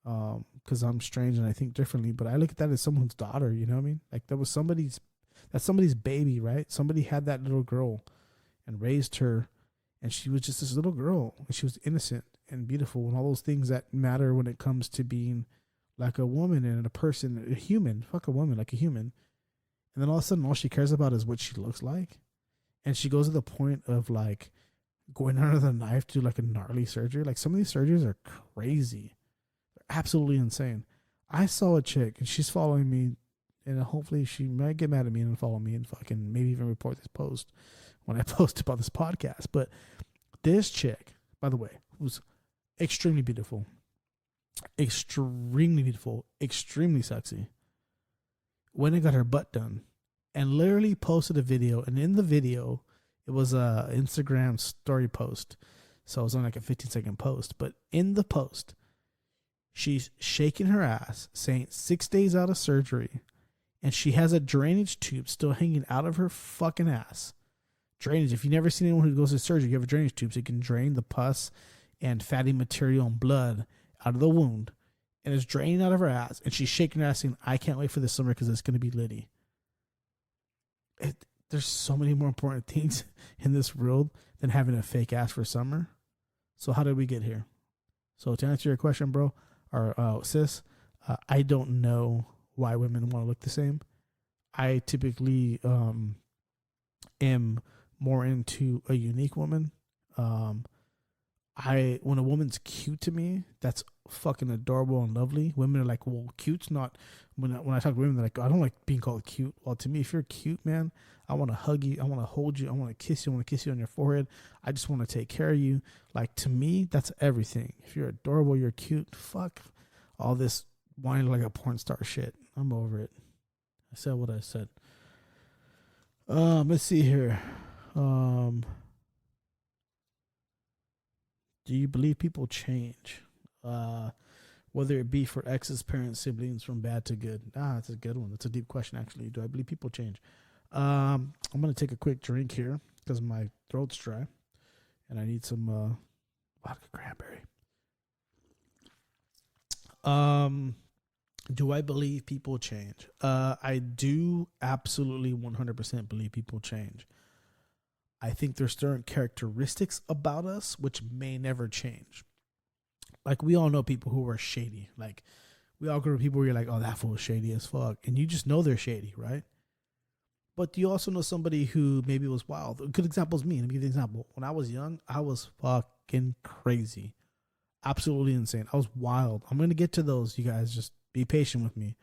because I'm strange and I think differently, but I look at that as someone's daughter. You know what I mean? Like that's somebody's baby, right? Somebody had that little girl and raised her. And she was just this little girl. And she was innocent and beautiful and all those things that matter when it comes to being like a woman and a person, a human. Fuck a woman, like a human. And then all of a sudden, all she cares about is what she looks like. And she goes to the point of like going under the knife to like a gnarly surgery. Like some of these surgeries are crazy. They're absolutely insane. I saw a chick and she's following me. And hopefully she might get mad at me and follow me and fucking maybe even report this post when I post about this podcast. But this chick, by the way, was extremely beautiful, extremely sexy. Went and got her butt done and literally posted a video. And in the video, it was a Instagram story post. So it was on like a 15-second post. But in the post, she's shaking her ass, saying 6 days out of surgery. And she has a drainage tube still hanging out of her fucking ass. Drainage. If you've never seen anyone who goes to surgery, you have a drainage tube so you can drain the pus and fatty material and blood out of the wound. And it's draining out of her ass. And she's shaking her ass saying, I can't wait for this summer because it's going to be litty. There's so many more important things in this world than having a fake ass for summer. So how did we get here? So to answer your question, bro, or sis, I don't know why women want to look the same. I typically am more into a unique woman. When a woman's cute to me, that's fucking adorable and lovely. Women are like, well, cute's not. When I talk to women, they're like, I don't like being called cute. Well, to me, if you're cute, man, I want to hug you. I want to hold you. I want to kiss you. I want to kiss you on your forehead. I just want to take care of you. Like, to me, that's everything. If you're adorable, you're cute. Fuck all this whining like a porn star shit. I'm over it. I said what I said. Let's see here. Do you believe people change? Whether it be for exes, parents, siblings, from bad to good. That's a good one. That's a deep question, actually. Do I believe people change? I'm going to take a quick drink here because my throat's dry. And I need some vodka cranberry. Do I believe people change? I do absolutely 100% believe people change. I think there's certain characteristics about us which may never change. Like, we all know people who are shady. Like, we all go to people where you're like, oh, that fool is shady as fuck. And you just know they're shady, right? But you also know somebody who maybe was wild. A good example is me. Let me give you an example. When I was young, I was fucking crazy. Absolutely insane. I was wild. I'm going to get to those, you guys. Just be patient with me.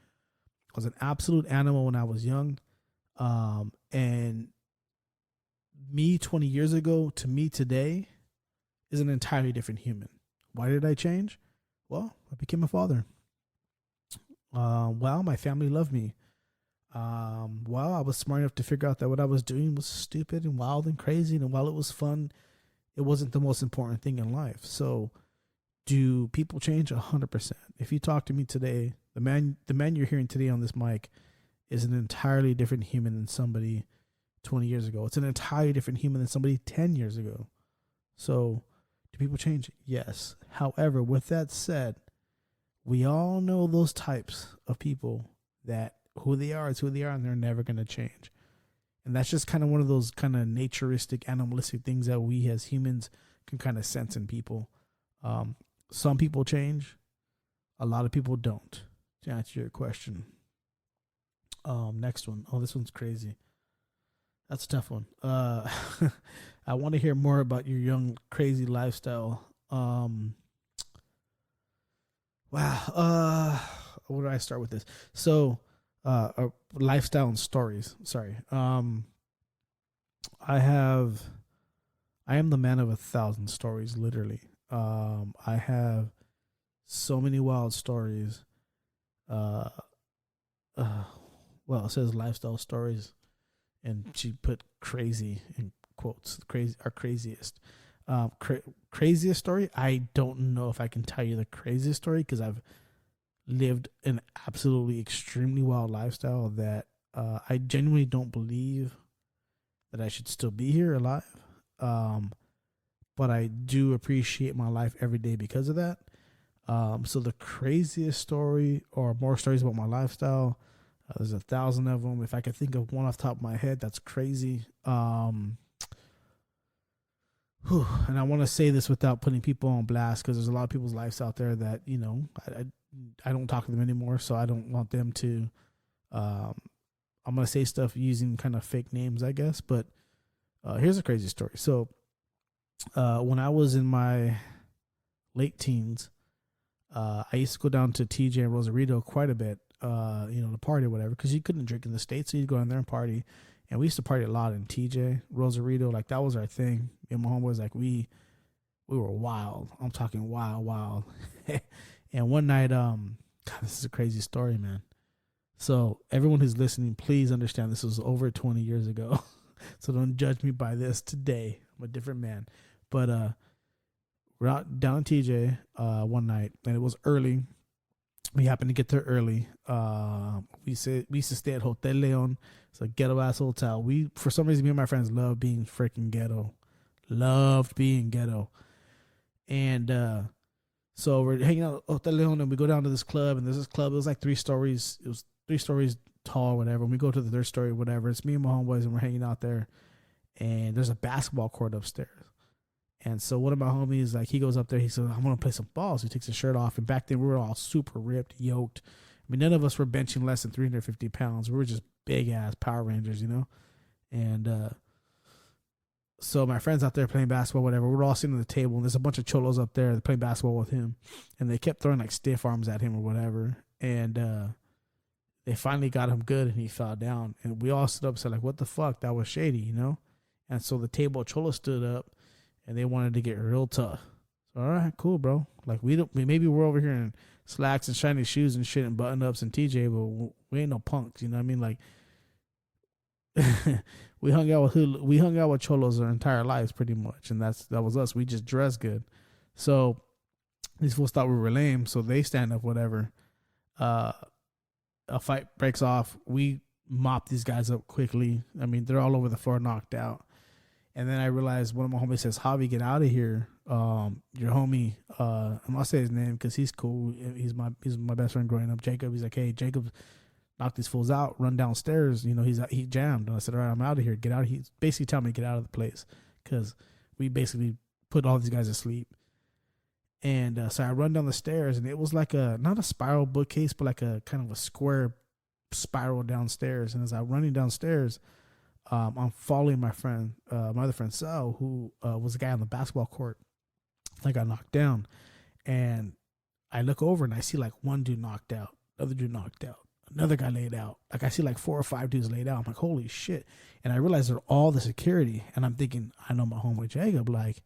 I was an absolute animal when I was young. And me 20 years ago to me today is an entirely different human. Why did I change? Well, I became a father. Well, my family loved me. Well, I was smart enough to figure out that what I was doing was stupid and wild and crazy. And while it was fun, it wasn't the most important thing in life. So, do people change? 100%. If you talk to me today, the man you're hearing today on this mic is an entirely different human than somebody 20 years ago. It's an entirely different human than somebody 10 years ago. So, do people change? Yes. However, with that said, we all know those types of people that who they are is who they are, and they're never going to change. And that's just kind of one of those kind of naturistic, animalistic things that we as humans can kind of sense in people. Some people change. A lot of people don't, to answer your question. Next one. Oh, this one's crazy. That's a tough one. I want to hear more about your young, crazy lifestyle. Wow. Where do I start with this? So, lifestyle and stories. Sorry. I am the man of 1,000 stories, literally. I have so many wild stories. Well, it says lifestyle stories, and she put crazy in quotes. Crazy, our craziest. Craziest story. I don't know if I can tell you the craziest story because I've lived an absolutely extremely wild lifestyle that I genuinely don't believe that I should still be here alive. But I do appreciate my life every day because of that. So the craziest story or more stories about my lifestyle, there's 1,000 of them. If I could think of one off the top of my head, that's crazy. And I want to say this without putting people on blast because there's a lot of people's lives out there that, you know, I don't talk to them anymore, so I don't want them to. I'm going to say stuff using kind of fake names, I guess. But here's a crazy story. So when I was in my late teens, I used to go down to TJ and Rosarito quite a bit, to party or whatever, because you couldn't drink in the States, so you'd go in there and party. And we used to party a lot in TJ, Rosarito, like that was our thing. Me and my homeboys, like we were wild. I'm talking wild. And one night, God, this is a crazy story, man. So everyone who's listening, please understand this was over 20 years ago. So don't judge me by this today. I'm a different man. But we're out down in TJ one night, and it was early. We happened to get there early. We used to stay at Hotel Leon. It's a ghetto-ass hotel. For some reason, me and my friends loved being freaking ghetto. Loved being ghetto. And so we're hanging out at Hotel Leon, and we go down to this club, and there's this club. It was like 3 stories. It was 3 stories tall, whatever. And we go to the 3rd story, whatever. It's me and my homeboys, and we're hanging out there. And there's a basketball court upstairs. And so one of my homies, like, he goes up there. He says, I'm going to play some ball. So he takes his shirt off. And back then, we were all super ripped, yoked. I mean, none of us were benching less than 350 pounds. We were just big-ass Power Rangers, you know? And so my friend's out there playing basketball, whatever. We're all sitting at the table, and there's a bunch of cholos up there playing basketball with him. And they kept throwing, like, stiff arms at him or whatever. And they finally got him good, and he fell down. And we all stood up and said, like, what the fuck? That was shady, you know? And so the table of cholos stood up, and they wanted to get real tough. So, all right, cool, bro. Like, maybe we're over here in slacks and shiny shoes and shit and button-ups and TJ, but we ain't no punks, you know what I mean? Like, we hung out with cholos our entire lives pretty much, and that was us. We just dressed good. So these fools thought we were lame, so they stand up, whatever. A fight breaks off. We mop these guys up quickly. I mean, they're all over the floor, knocked out. And then I realized one of my homies says, Javi, get out of here. Your homie, I'm gonna say his name because he's cool. He's my best friend growing up, Jacob. He's like, hey, Jacob, knock these fools out, run downstairs. You know, he jammed. And I said, all right, I'm out of here. Get out. He's basically telling me to get out of the place because we basically put all these guys to sleep. And so I run down the stairs, and it was like not a spiral bookcase, but like a kind of a square spiral downstairs. And as I'm running downstairs, I'm following my friend, my other friend Sal, who was the guy on the basketball court. I got knocked down, and I look over and I see like one dude knocked out, other dude knocked out, another guy laid out. Like I see like 4 or 5 dudes laid out. I'm like, holy shit! And I realize they're all the security, and I'm thinking, I know my homeboy Jacob, like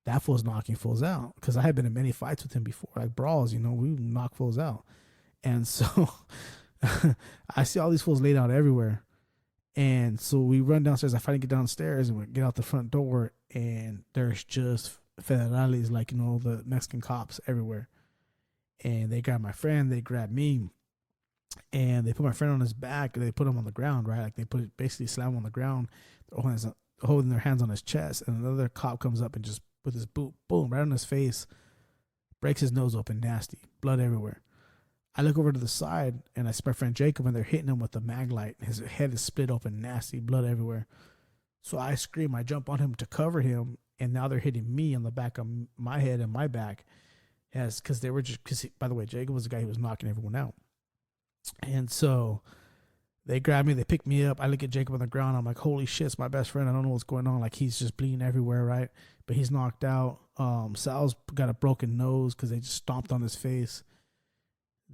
that fool's knocking fools out because I had been in many fights with him before, like brawls. You know, we knock fools out, and so I see all these fools laid out everywhere. And so we run downstairs. I finally get downstairs and we get out the front door, and there's just federales, like, you know, the Mexican cops everywhere. And they grab my friend, they grab me, and they put my friend on his back, and they put him on the ground, right? Like they basically slam him on the ground, holding their hands on his chest. And another cop comes up and just with his boot, boom, right on his face, breaks his nose open, nasty, blood everywhere. I look over to the side, and I see my friend Jacob, and they're hitting him with the mag light. His head is split open, nasty, blood everywhere. So I scream. I jump on him to cover him, and now they're hitting me on the back of my head and my back. Because they were by the way, Jacob was the guy who was knocking everyone out. And so they grab me, they pick me up. I look at Jacob on the ground. I'm like, holy shit, it's my best friend. I don't know what's going on. Like, he's just bleeding everywhere, right? But he's knocked out. Sal's got a broken nose because they just stomped on his face.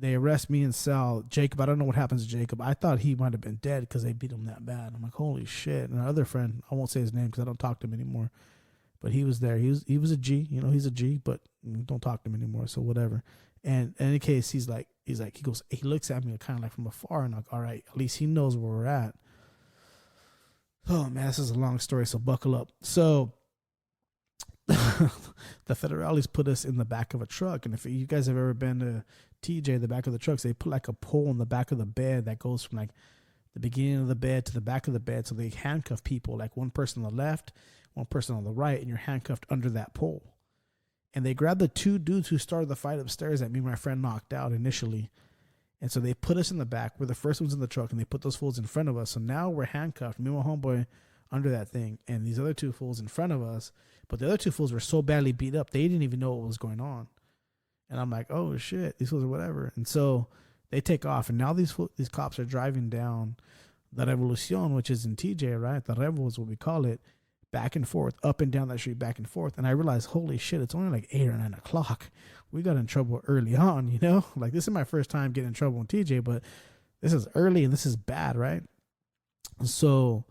They arrest me and Sal. Jacob, I don't know what happens to Jacob. I thought he might have been dead because they beat him that bad. I'm like, holy shit. And our other friend, I won't say his name because I don't talk to him anymore, but he was there. He was a G. You know, he's a G, but don't talk to him anymore, so whatever. And in any case, he looks at me kind of like from afar, and I'm like, all right, at least he knows where we're at. Oh, man, this is a long story, so buckle up. So the federales put us in the back of a truck, and if you guys have ever been to TJ, the back of the trucks, they put like a pole in the back of the bed that goes from like the beginning of the bed to the back of the bed. So they handcuff people, like one person on the left, one person on the right, and you're handcuffed under that pole. And they grabbed the 2 dudes who started the fight upstairs that me and my friend knocked out initially. And so they put us in the back. We're the first ones in the truck, and they put those fools in front of us. So now we're handcuffed, me and my homeboy under that thing, and these other 2 fools in front of us. But the other 2 fools were so badly beat up, they didn't even know what was going on. And I'm like, oh shit, these fools are whatever. And so they take off, and now these cops are driving down the Revolucion, which is in TJ, right? The Revo is what we call it, back and forth, up and down that street, back and forth. And I realized, holy shit, it's only like 8 or 9 o'clock. We got in trouble early on, you know? Like, this is my first time getting in trouble in TJ, but this is early and this is bad, right? So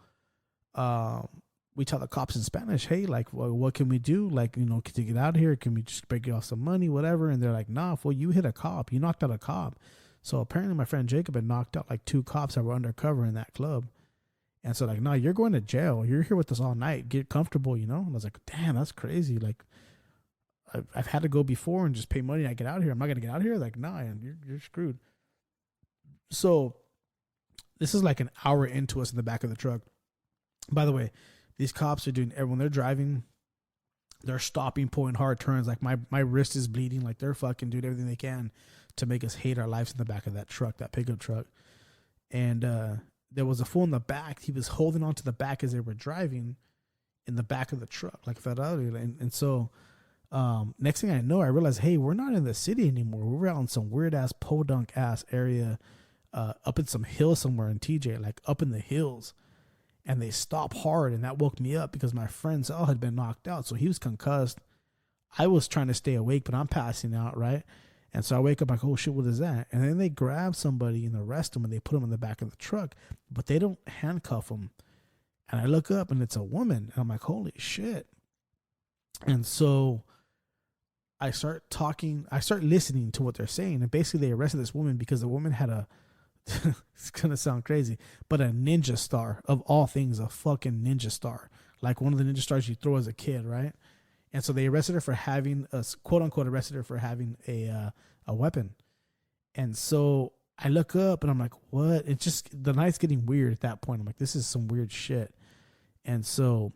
we tell the cops in Spanish, hey, like, well, what can we do? Like, you know, to get out of here? Can we just break you off some money, whatever? And they're like, nah, fool, you hit a cop. You knocked out a cop. So apparently my friend Jacob had knocked out like 2 cops that were undercover in that club. And so like, nah, you're going to jail. You're here with us all night. Get comfortable, you know? And I was like, damn, that's crazy. Like, I've had to go before and just pay money and I get out of here. I'm not going to get out of here? Like, nah, you're screwed. So this is like an hour into us in the back of the truck. By the way, these cops are doing, when they're driving, they're stopping, pulling hard turns. Like my wrist is bleeding. Like they're fucking doing everything they can to make us hate our lives in the back of that truck, that pickup truck. And there was a fool in the back. He was holding onto the back as they were driving in the back of the truck, like Ferrari. And so next thing I know, I realized, hey, we're not in the city anymore. We're out in some weird ass podunk ass area, up in some hills somewhere in TJ, like up in the hills. And they stopped hard, and that woke me up because my friend Sal had been knocked out, so he was concussed. I was trying to stay awake, but I'm passing out, right? And so I wake up like, oh shit, what is that? And then they grab somebody and arrest him, and they put him in the back of the truck, but they don't handcuff him. And I look up, and it's a woman, and I'm like, holy shit. And so I start listening to what they're saying, and basically they arrested this woman because the woman had it's going to sound crazy, but a ninja star, of all things, a fucking ninja star. Like one of the ninja stars you throw as a kid, right? And so they arrested her for having quote unquote a weapon. And so I look up and I'm like, what? It's just, the night's getting weird at that point. I'm like, this is some weird shit. And so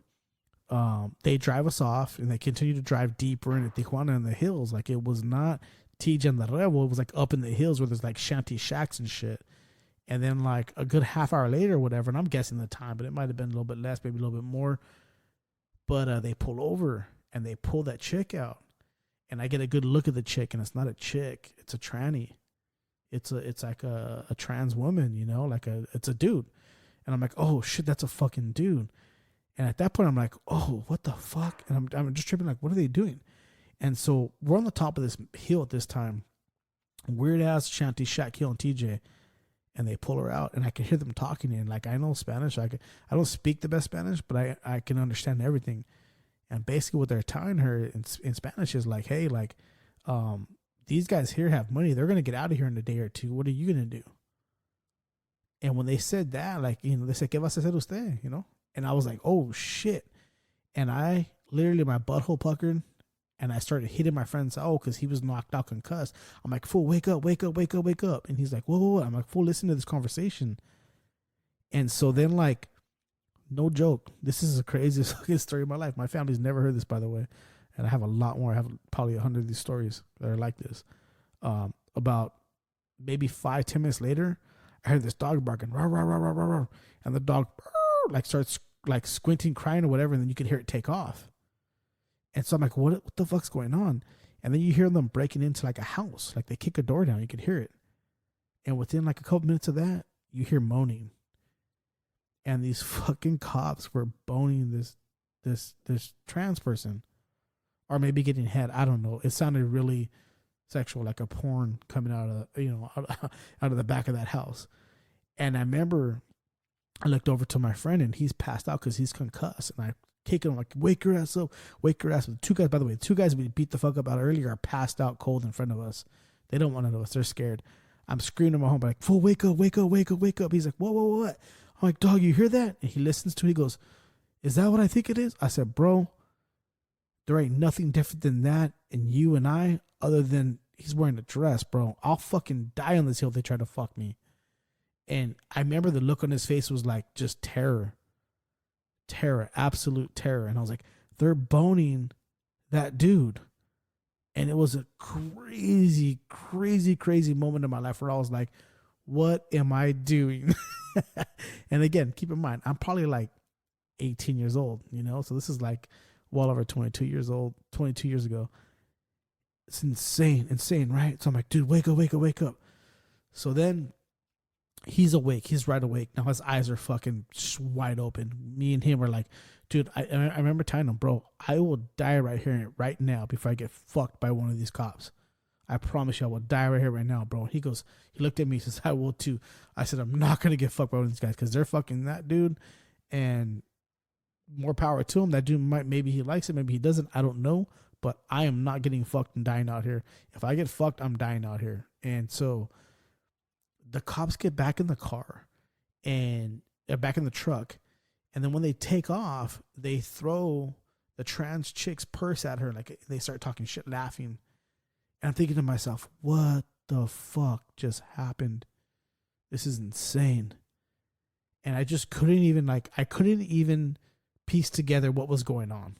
they drive us off, and they continue to drive deeper into Tijuana in the hills. Like, it was not TJ and the Rebel. It was like up in the hills where there's like shanty shacks and shit. And then like a good half hour later or whatever, and I'm guessing the time, but it might have been a little bit less, maybe a little bit more. But they pull over and they pull that chick out. And I get a good look at the chick, and it's not a chick, it's a tranny. It's like a trans woman, you know, it's a dude. And I'm like, oh shit, that's a fucking dude. And at that point I'm like, oh, what the fuck? And I'm just tripping, like, what are they doing? And so we're on the top of this hill at this time, weird ass shanty shack hill and TJ, and they pull her out, and I can hear them talking. And like, I know Spanish, I don't speak the best Spanish, but I can understand everything. And basically what they're telling her in Spanish is like, hey, like, these guys here have money. They're going to get out of here in a day or two. What are you going to do? And when they said that, like, you know, they said, ¿Qué vas a hacer usted? You know? And I was like, oh shit. And I literally, my butthole puckered, and I started hitting my friend's because he was knocked out, concussed. I'm like, fool, wake up, wake up, wake up, wake up. And he's like, whoa. I'm like, fool, listen to this conversation. And so then, like, no joke, this is the craziest fucking story of my life. My family's never heard this, by the way. And I have a lot more. I have probably 100 of these stories that are like this. About maybe 5-10 minutes later, I heard this dog barking, rah, rah, rah, rah, rah, rah. And the dog like starts like squinting, crying or whatever, and then you can hear it take off. And so I'm like, what the fuck's going on? And then you hear them breaking into like a house, like they kick a door down, you can hear it. And within like a couple minutes of that, you hear moaning. And these fucking cops were boning this trans person, or maybe getting head. I don't know. It sounded really sexual, like a porn coming out of out of the back of that house. And I remember I looked over to my friend, and he's passed out because he's concussed. And I kick him, like, wake your ass up, wake your ass up. The two guys, by the way, the two guys we beat the fuck up out earlier are passed out cold in front of us. They don't want to know us. They're scared. I'm screaming at my home, like, fool, wake up, wake up, wake up, wake up. He's like, what? I'm like, dog, you hear that? And he listens to it. He goes, is that what I think it is? I said, bro, there ain't nothing different than that in you and I, other than he's wearing a dress, bro. I'll fucking die on this hill if they try to fuck me. And I remember the look on his face was like just terror, absolute terror. And I was like, they're boning that dude. And it was a crazy, crazy, crazy moment in my life where I was like, what am I doing? And again, keep in mind, I'm probably like 18 years old, you know? So this is like well over 22 years old, 22 years ago. It's insane, right? So I'm like, dude, wake up, wake up, wake up. So then he's awake. He's right awake. Now his eyes are fucking wide open. Me and him are like, dude, I remember telling him, bro, I will die right here, right now, before I get fucked by one of these cops. I promise you I will die right here, right now, bro. He looked at me, he says, I will too. I said, I'm not going to get fucked by one of these guys because they're fucking that dude. And more power to him. That dude maybe he likes it, maybe he doesn't. I don't know. But I am not getting fucked and dying out here. If I get fucked, I'm dying out here. And so the cops get back in the car and back in the truck. And then when they take off, they throw the trans chick's purse at her. Like, they start talking shit, laughing. And I'm thinking to myself, what the fuck just happened? This is insane. And I just couldn't even piece together what was going on.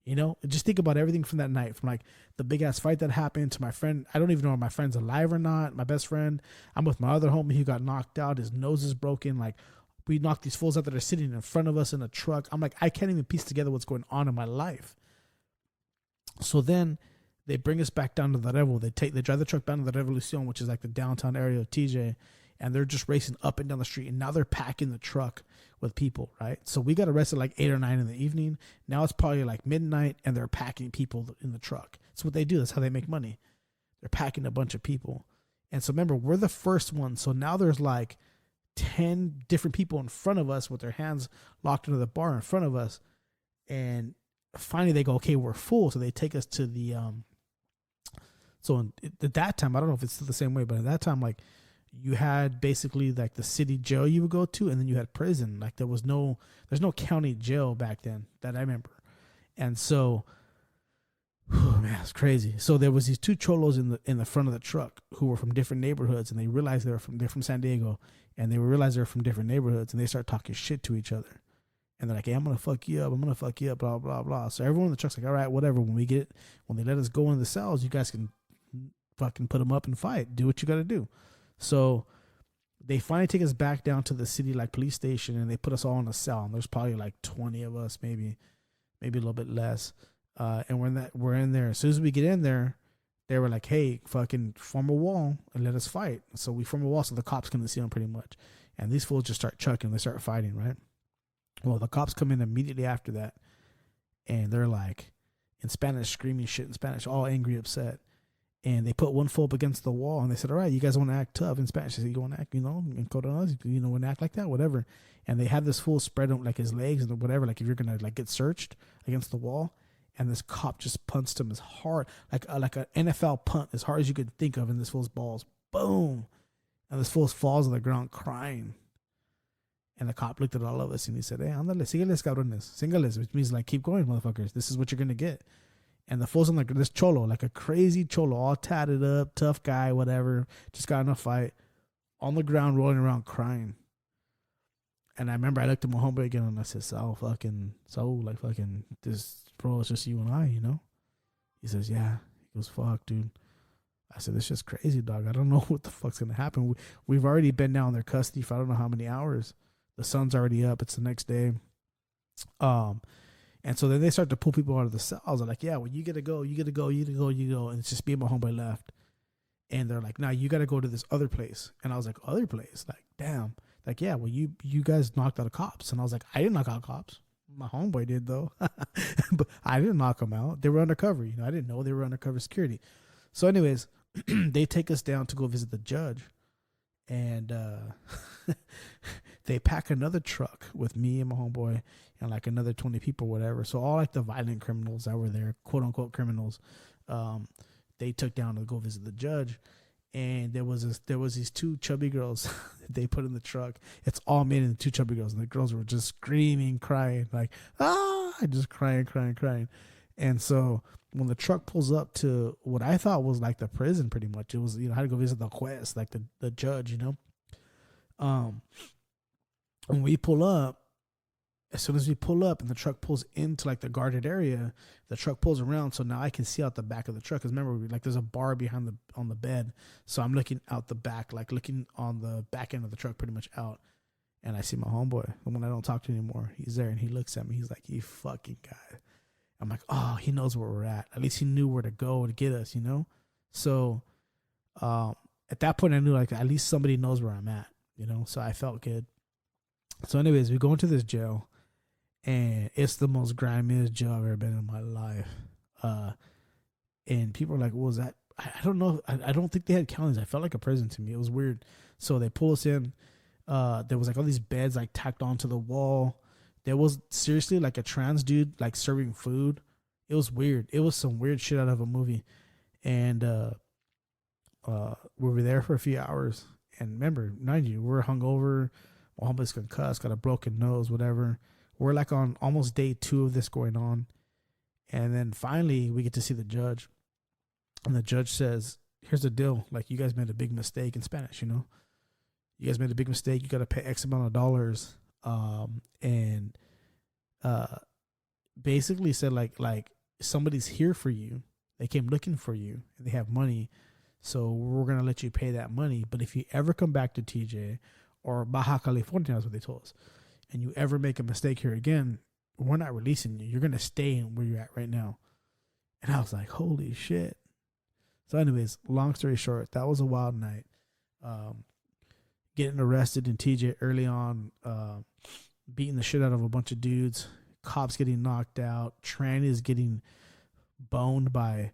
You know, just think about everything from that night, from like the big ass fight that happened to my friend. I don't even know if my friend's alive or not. My best friend. I'm with my other homie who got knocked out. His nose is broken. Like, we knocked these fools out that are sitting in front of us in a truck. I'm like, I can't even piece together what's going on in my life. So then they bring us back down to the Revo. They drive the truck down to the Revolucion, which is like the downtown area of TJ. And they're just racing up and down the street. And now they're packing the truck with people, right? So we got arrested like 8 or 9 in the evening. Now it's probably like midnight, and they're packing people in the truck. That's what they do. That's how they make money. They're packing a bunch of people. And so remember, we're the first one. So now there's like 10 different people in front of us with their hands locked into the bar in front of us. And finally they go, okay, we're full. So they take us to the, at that time, I don't know if it's still the same way, but at that time, like, you had basically like the city jail you would go to, and then you had prison. Like, there's no county jail back then that I remember. And so, man, it's crazy. So there was these 2 cholos in the front of the truck who were from different neighborhoods, and they realized they're from San Diego, and they realized they're from different neighborhoods, and they start talking shit to each other. And they're like, hey, I'm going to fuck you up. I'm going to fuck you up, blah, blah, blah. So everyone in the truck's like, all right, whatever. When they let us go into the cells, you guys can fucking put them up and fight. Do what you got to do. So they finally take us back down to the city, like, police station, and they put us all in a cell. And there's probably like 20 of us, maybe a little bit less. And we're in there. As soon as we get in there, they were like, hey, fucking form a wall and let us fight. So we form a wall so the cops couldn't see them pretty much. And these fools just start chucking. They start fighting, right? Well, the cops come in immediately after that, and they're like, in Spanish, screaming shit in Spanish, all angry, upset. And they put one foot up against the wall, and they said, all right, you guys want to act tough in Spanish. They said, you want to act, and want to act like that, whatever. And they have this fool spread on, like, his legs and whatever, like, if you're going to, like, get searched against the wall. And this cop just punched him as hard, like an NFL punt, as hard as you could think of, in this fool's balls. Boom. And this fool falls on the ground crying. And the cop looked at all of us and he said, hey, ándale, sígueles, cabrones. Sígueles, which means, like, keep going, motherfuckers. This is what you're going to get. And the fool's on, like, this cholo, like a crazy cholo, all tatted up, tough guy, whatever, just got in a fight, on the ground, rolling around, crying. And I remember I looked at my homeboy again and I said, this, bro, it's just you and I, you know? He says, yeah. He goes, fuck, dude. I said, this is just crazy, dog. I don't know what the fuck's going to happen. We've already been down in their custody for I don't know how many hours. The sun's already up. It's the next day. And so then they start to pull people out of the cells. They're like, yeah, well, you got to go. You got to go. You got to go. You go. And it's just me and my homeboy left. And they're like, nah, you got to go to this other place. And I was like, other place? Like, damn. Like, yeah, well, you guys knocked out the cops. And I was like, I didn't knock out cops. My homeboy did, though. But I didn't knock them out. They were undercover. You know, I didn't know they were undercover security. So anyways, they take us down to go visit the judge. And they pack another truck with me and my homeboy and like another 20 people, whatever. So all like the violent criminals that were there, quote unquote criminals, they took down to go visit the judge. And there was these two chubby girls they put in the truck. It's all men and two chubby girls, and the girls were just screaming, crying, like, just crying. And so when the truck pulls up to what I thought was like the prison, pretty much, it was, you know, I had to go visit the juez, like the judge, you know. When we pull up, as soon as we pull up and the truck pulls into like the guarded area, the truck pulls around. So now I can see out the back of the truck. Cause remember, like there's a bar behind on the bed. So I'm looking out the back, like looking on the back end of the truck, pretty much out. And I see my homeboy, the one I don't talk to anymore. He's there and he looks at me. He's like, you fucking guy. I'm like, oh, he knows where we're at. At least he knew where to go to get us, you know? So, at that point I knew like at least somebody knows where I'm at, you know? So I felt good. So anyways, we go into this jail. And it's the most grimiest jail I've ever been in my life. And people are like, what was that? I don't know. I don't think they had counties. I felt like a prison to me. It was weird. So they pull us in. There was like all these beds like tacked onto the wall. There was seriously like a trans dude like serving food. It was weird. It was some weird shit out of a movie. And we were there for a few hours. And remember, mind you, we're hungover. My homeboy's concussed, got a broken nose, whatever. We're like on almost day 2 of this going on. And then finally we get to see the judge. And the judge says, here's the deal. Like, you guys made a big mistake in Spanish, you know? You guys made a big mistake. You got to pay X amount of dollars. And basically said like somebody's here for you. They came looking for you and they have money. So we're going to let you pay that money. But if you ever come back to TJ or Baja California, that's what they told us, and you ever make a mistake here again, we're not releasing you. You're going to stay where you're at right now. And I was like, holy shit. So anyways, long story short, that was a wild night. Getting arrested in TJ early on, beating the shit out of a bunch of dudes, cops getting knocked out, trannies getting boned by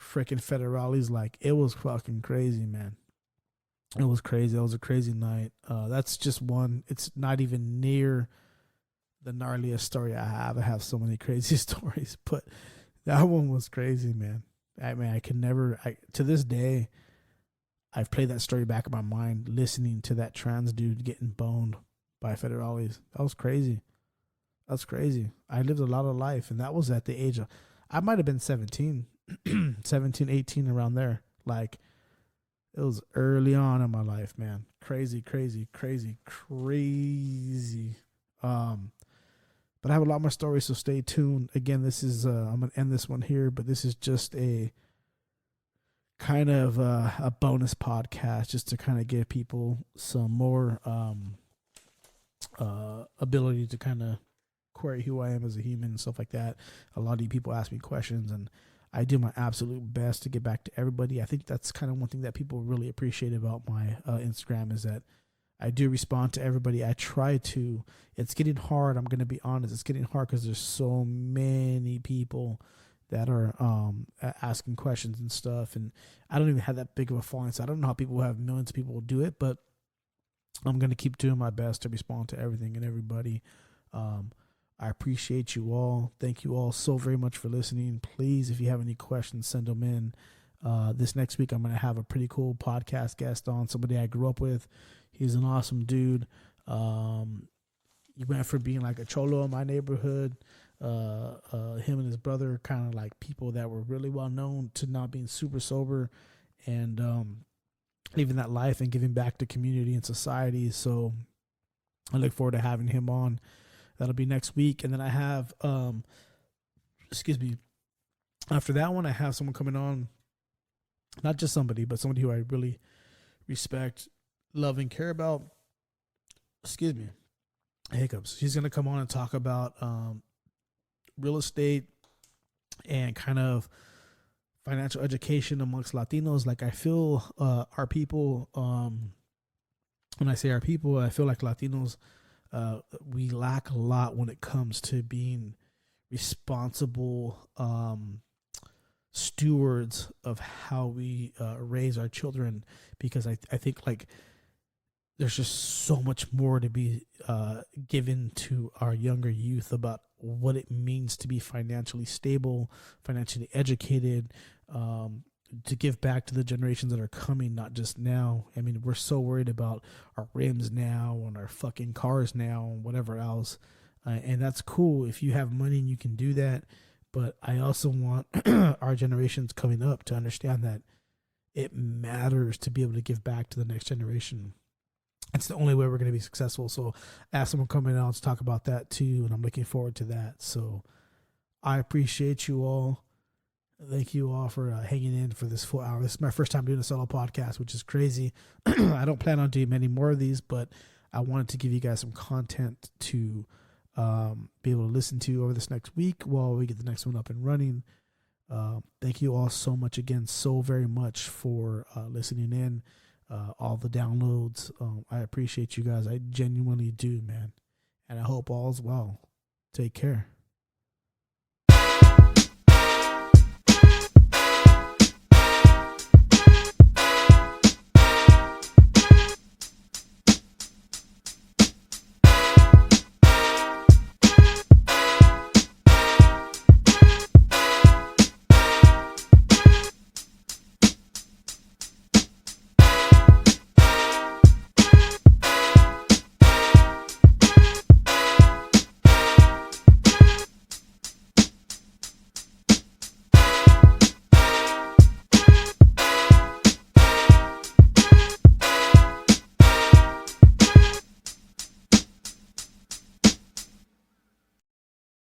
freaking federales. Like, it was fucking crazy, man. It was crazy. It was a crazy night. That's just one. It's not even near the gnarliest story I have. I have so many crazy stories, but that one was crazy, man. I mean, I can never, to this day, I've played that story back in my mind, listening to that trans dude getting boned by federales. That was crazy. That's crazy. I lived a lot of life, and that was at the age of, I might have been 17, 17, 18, around there. Like, it was early on in my life, man. Crazy. But I have a lot more stories, so stay tuned. Again, this is I'm gonna end this one here, but this is just a kind of a bonus podcast, just to kind of give people some more ability to kind of query who I am as a human and stuff like that. A lot of you people ask me questions, and I do my absolute best to get back to everybody. I think that's kind of one thing that people really appreciate about my Instagram, is that I do respond to everybody. I try to. It's getting hard. I'm going to be honest. It's getting hard because there's so many people that are asking questions and stuff. And I don't even have that big of a following. So I don't know how people who have millions of people will do it, but I'm going to keep doing my best to respond to everything and everybody. I appreciate you all. Thank you all so very much for listening. Please, if you have any questions, send them in. This next week, I'm going to have a pretty cool podcast guest on, somebody I grew up with. He's an awesome dude. He went from being like a cholo in my neighborhood, him and his brother, kind of like people that were really well known, to not being super sober and living that life and giving back to community and society. So I look forward to having him on. That'll be next week. And then I have, after that one, I have someone coming on, not just somebody, but somebody who I really respect, love, and care about. Hiccups. He's going to come on and talk about real estate and kind of financial education amongst Latinos. Like, I feel our people, when I say our people, I feel like Latinos, we lack a lot when it comes to being responsible stewards of how we raise our children, because I think like there's just so much more to be given to our younger youth about what it means to be financially stable, financially educated, to give back to the generations that are coming, not just now. I mean, we're so worried about our rims now and our fucking cars now and whatever else. And that's cool if you have money and you can do that. But I also want our generations coming up to understand that it matters to be able to give back to the next generation. It's the only way we're going to be successful. So I have someone coming out to talk about that too, and I'm looking forward to that. So I appreciate you all. Thank you all for hanging in for this full hour. This is my first time doing a solo podcast, which is crazy. I don't plan on doing many more of these, but I wanted to give you guys some content to be able to listen to over this next week while we get the next one up and running. Thank you all so much again, so very much for listening in, all the downloads. I appreciate you guys. I genuinely do, man. And I hope all's well. Take care.